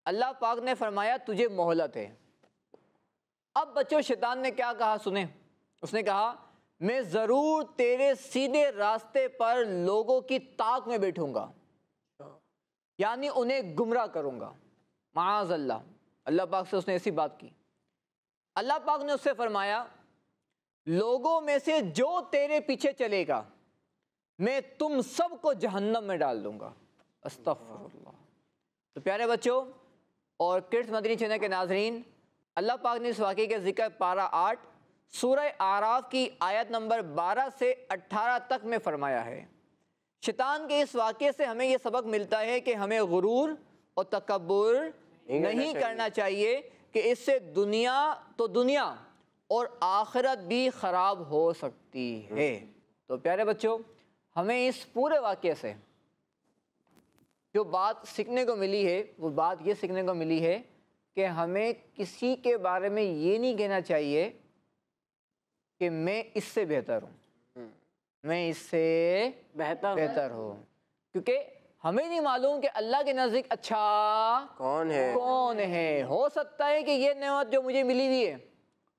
अल्लाह पाक ने फरमाया, तुझे मोहलत है। अब बच्चों, शैतान ने क्या कहा सुने? उसने कहा, मैं ज़रूर तेरे सीधे रास्ते पर लोगों की ताक में बैठूंगा, यानी उन्हें गुमराह करूंगा। माअज़ल्लाह, अल्लाह पाक से उसने ऐसी बात की। अल्लाह पाक ने उससे फरमाया, लोगों में से जो तेरे पीछे चलेगा मैं तुम सबको जहन्नम में डाल दूंगा। अस्तग़फिरुल्लाह। तो प्यारे बच्चों और किड्स मदनी चैनल के नाजरीन, अल्लाह पाक ने इस वाक़े का जिक्र पारा 8 सूरह आराफ की आयत नंबर 12 से 18 तक में फरमाया है। शैतान के इस वाक़े से हमें यह सबक मिलता है कि हमें गुरूर और तकब्बुर नहीं करना चाहिए कि इससे दुनिया और आखिरत भी ख़राब हो सकती है। तो प्यारे बच्चों, हमें इस पूरे वाक़े से जो बात सीखने को मिली है, वो बात ये सीखने को मिली है कि हमें किसी के बारे में ये नहीं कहना चाहिए कि मैं इससे बेहतर हूँ, मैं इससे बेहतर हूँ, क्योंकि हमें नहीं मालूम कि अल्लाह के नज़दीक अच्छा कौन है। हो सकता है कि ये नेमत जो मुझे मिली हुई है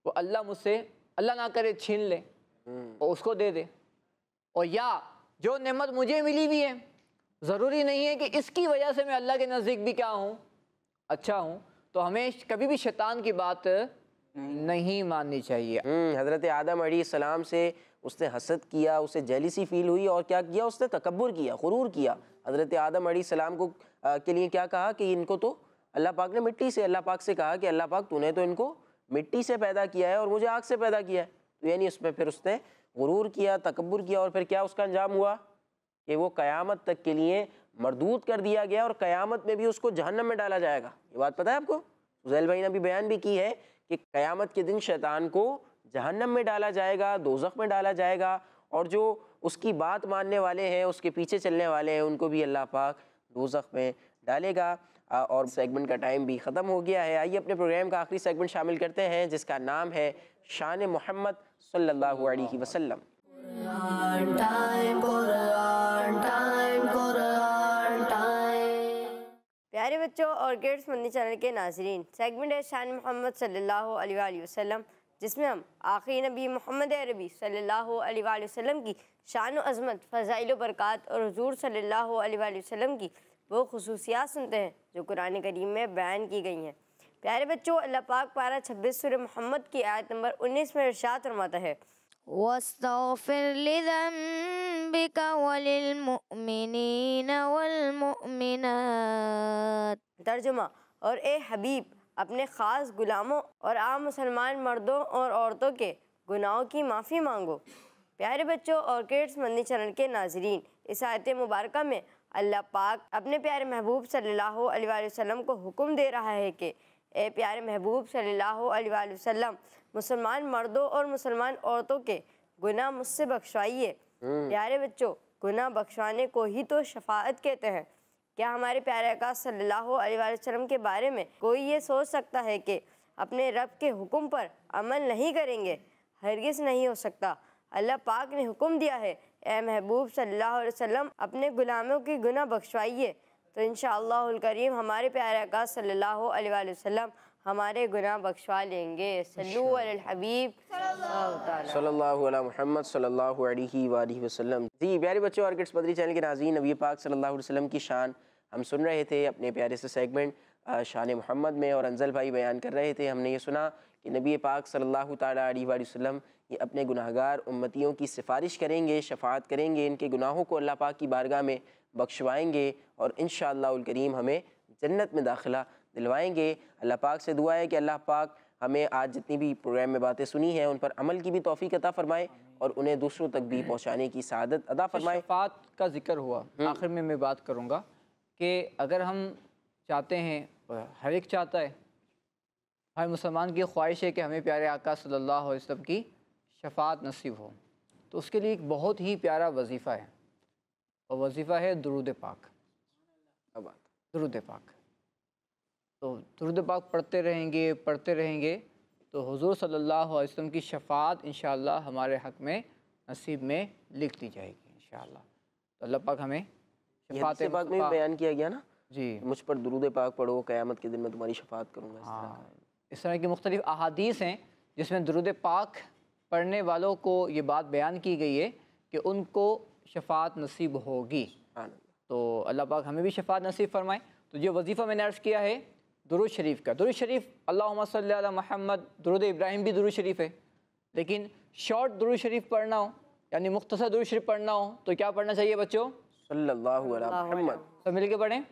वो अल्लाह मुझसे, अल्लाह ना करे, छीन ले और उसको दे दे, और या जो नेमत मुझे मिली हुई है ज़रूरी नहीं है कि इसकी वजह से मैं अल्लाह के नज़दीक भी क्या हूँ? अच्छा हूँ। तो हमें कभी भी शैतान की बात नहीं माननी चाहिए। हज़रत आदम अलैहिस्सलाम से उसने हसद किया, उसे जेलिसी फील हुई और क्या किया? उसने तकब्बुर किया, गुरूर किया। हज़रत आदम अलैहिस्सलाम को के लिए क्या कहा कि इनको तो अल्लाह पाक ने मिट्टी से, अल्लाह पाक से कहा कि अल्लाह पाक तूने तो इनको मिट्टी से पैदा किया है और मुझे आग से पैदा किया है। तो यानी उसमें फिर उसने गुरूर किया, तकब्बुर किया, और फिर क्या उसका अंजाम हुआ कि वो क़यामत तक के लिए मरदूद कर दिया गया और क़यामत में भी उसको जहन्नम में डाला जाएगा। ये बात पता है आपको? ज़ुहैल भाई ने अभी बयान भी की है कि क़यामत के दिन शैतान को जहन्नम में डाला जाएगा, दोज़ख में डाला जाएगा, और जो उसकी बात मानने वाले हैं, उसके पीछे चलने वाले हैं, उनको भी अल्लाह पाक दोज़ख में डालेगा। और सेगमेंट का टाइम भी ख़त्म हो गया है। आइए अपने प्रोग्राम का आखिरी सेगमेंट शामिल करते हैं जिसका नाम है शान मोहम्मद सल्लल्लाहु अलैहि वसल्लम। प्यारे बच्चों और किड्स मंदी चैनल के नाजरीन, सेगमेंट है शान मोहम्मद सल्लल्लाहु अलैहि वसल्लम, जिसमें हम आखिरी नबी मोहम्मद अरबी सल्लल्लाहु अलैहि वसल्लम की शान व अज़मत, फ़ज़ाइल व बरक़ात और हुज़ूर सल्लल्लाहु अलैहि वसल्लम की वो खुसूसियात सुनते हैं जो कुरान करीम में बयान की गई हैं। प्यारे बच्चों, अल्लाह पाक पारा 26 सूरह मोहम्मद की आयत नंबर 19 में इरशाद फरमाता है, वस्तग़फ़िर लिज़ंबिका वलिलमुअ्मिनीना वलमुअ्मिनात। तर्जुमा, और ए हबीब, अपने ख़ास गुलामों और आम मुसलमान मर्दों और औरतों के गुनाहों की माफ़ी मांगो। प्यारे बच्चों और किड्स मंदी चैनल के नाजरीन, इस आयत मुबारका में अल्लाह पाक अपने प्यारे महबूब सल्लल्लाहु अलैहि वसल्लम को हुक्म दे रहा है कि ए प्यारे महबूब सल्लल्लाहु अलैहि वसल्लम, मुसलमान मर्दों और मुसलमान औरतों के गुनाह मुझसे बख्शवाइए। प्यारे बच्चों, गुनाह बख्शवाने को ही तो शफाअत कहते हैं। क्या हमारे प्यारे आका सल्लल्लाहु अलैहि वसल्लम के बारे में कोई ये सोच सकता है कि अपने रब के हुक्म पर अमल नहीं करेंगे? हरगिज़ नहीं हो सकता। अल्लाह पाक ने हुक्म दिया है, ए महबूब सल्लल्लाहु अलैहि वसल्लम, अपने गुलामों की गुनाह बख्शवाइए, तो इंशाअल्लाहुल करीम हमारे प्यारे आका सल्लल्लाहु अलैहि वसल्लम हमारे गुनाह बख्शवा लेंगे। सल्लु अलल हबीब सल्लल्लाहु अला मुहम्मद सल्लल्लाहु अलैहि वसल्लम। जी प्यारे बच्चों और किड्स मदरी चैनल के नाज़रीन, नबी पाक सल्लल्लाहु अलैहि वसल्लम की शान हम सुन रहे थे अपने प्यारे से सेगमेंट शान मोहम्मद में, और अंजल भाई बयान कर रहे थे। हमने ये सुना कि नबी पाक सल्लल्लाहु ताला अलैहि वसल्लम ये अपने गुनाहगार उम्मतियों की सिफारिश करेंगे, शफाअत करेंगे, इनके गुनाहों को अल्लाह पाक की बारगाह में बख्शवाएँगे और इंशाअल्लाहुल करीम हमें जन्नत में दाखिला दिलवाएंगे। अल्लाह पाक से दुआ है कि अल्लाह पाक हमें आज जितनी भी प्रोग्राम में बातें सुनी हैं उन पर अमल की भी तौफीक अता फरमाए और उन्हें दूसरों तक भी पहुँचाने की सआदत अता फरमाए। शफाअत का जिक्र हुआ, आखिर में मैं बात करूँगा कि अगर हम चाहते हैं, हर एक चाहता है, हर मुसलमान की ख्वाहिश है कि हमें प्यारे आका सल्लल्लाहु अलैहि वसल्लम की शफाअत नसीब हो, तो उसके लिए एक बहुत ही प्यारा वजीफ़ा है, और वजीफ़ा है दुरूद पाक। दुरूद पाक, तो दुरूद पाक पढ़ते रहेंगे तो हुज़ूर सल्लल्लाहु अलैहि वसल्लम की शफ़ाअत इंशाअल्लाह हमारे हक़ में नसीब में लिख दी जाएगी इंशाअल्लाह। तो अल्लाह पाक हमें शफ़ाअत पाक में भी बयान किया गया ना जी, मुझ पर दुरूद पाक पढ़ो, क़यामत के दिन में तुम्हारी शफ़ाअत करूँगा। हाँ, इस तरह की मुख्तलिफ़ अहादीस हैं जिसमें दुरूद पाक पढ़ने वालों को ये बात बयान की गई है कि उनको शफ़ाअत नसीब होगी। तो अल्लाह पाक हमें भी शफ़ाअत नसीब फरमाए। तो जो वजीफ़ा मैंने अर्ज़ किया है दुरूद शरीफ का, दुरूद शरीफ अल्लाहुम्मा सल्ली अला मुहम्मद, दुरूद इब्राहिम भी दुरूद शरीफ है, लेकिन शॉर्ट दुरूद शरीफ पढ़ना हो, यानी मुख्तसर दुरूद शरीफ पढ़ना हो, तो क्या पढ़ना चाहिए बच्चों? सल्लल्लाहु अलैहि मुहम्मद। सब मिल के पढ़ें,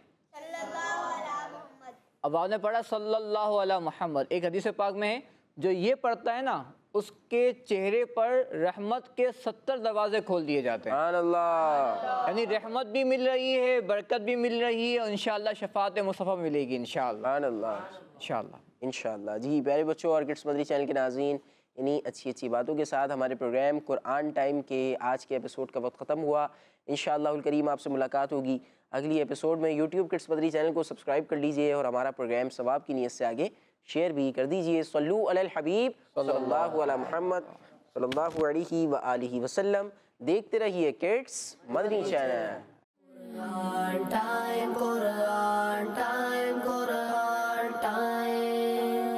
अब आपने पढ़ा सल्लल्लाहु अलैहि मुहम्मद। एक हदीस पाक में है, जो ये पढ़ता है ना उसके चेहरे पर रहमत के 70 दरवाजे खोल दिए जाते हैं। यानी रहमत भी मिल रही है, बरकत भी मिल रही है, और इंशाअल्लाह शफ़ाअत मुस्तफ़ा मिलेगी इंशाअल्लाह इंशाअल्लाह। जी प्यारे बच्चों और किड्स मदरी चैनल के नाज़रीन, इन्हीं अच्छी अच्छी बातों के साथ हमारे प्रोग्राम कुरान टाइम के आज के एपिसोड का वक्त ख़त्म हुआ। इंशाअल्लाहुल करीम आपसे मुलाकात होगी अगली एपिसोड में। यूट्यूब किड्स मदरी चैनल को सब्सक्राइब कर लीजिए और हमारा प्रोग्राम सवाब की नीयत से आगे शेयर भी कर दीजिए। सल्लु अलल हबीब सल्लल्लाहु अला मुहम्मद सल्लल्लाहु अलैहि व आलिहि वसल्लम। देखते रहिए किड्स मदनी चैनल।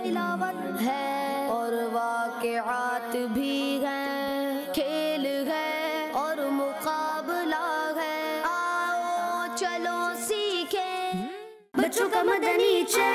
तिलावत है और वाक़िआत भी हैं, खेल है और मुकाबला है, आओ चलो सीखें बच्चों का मदनी चैनल।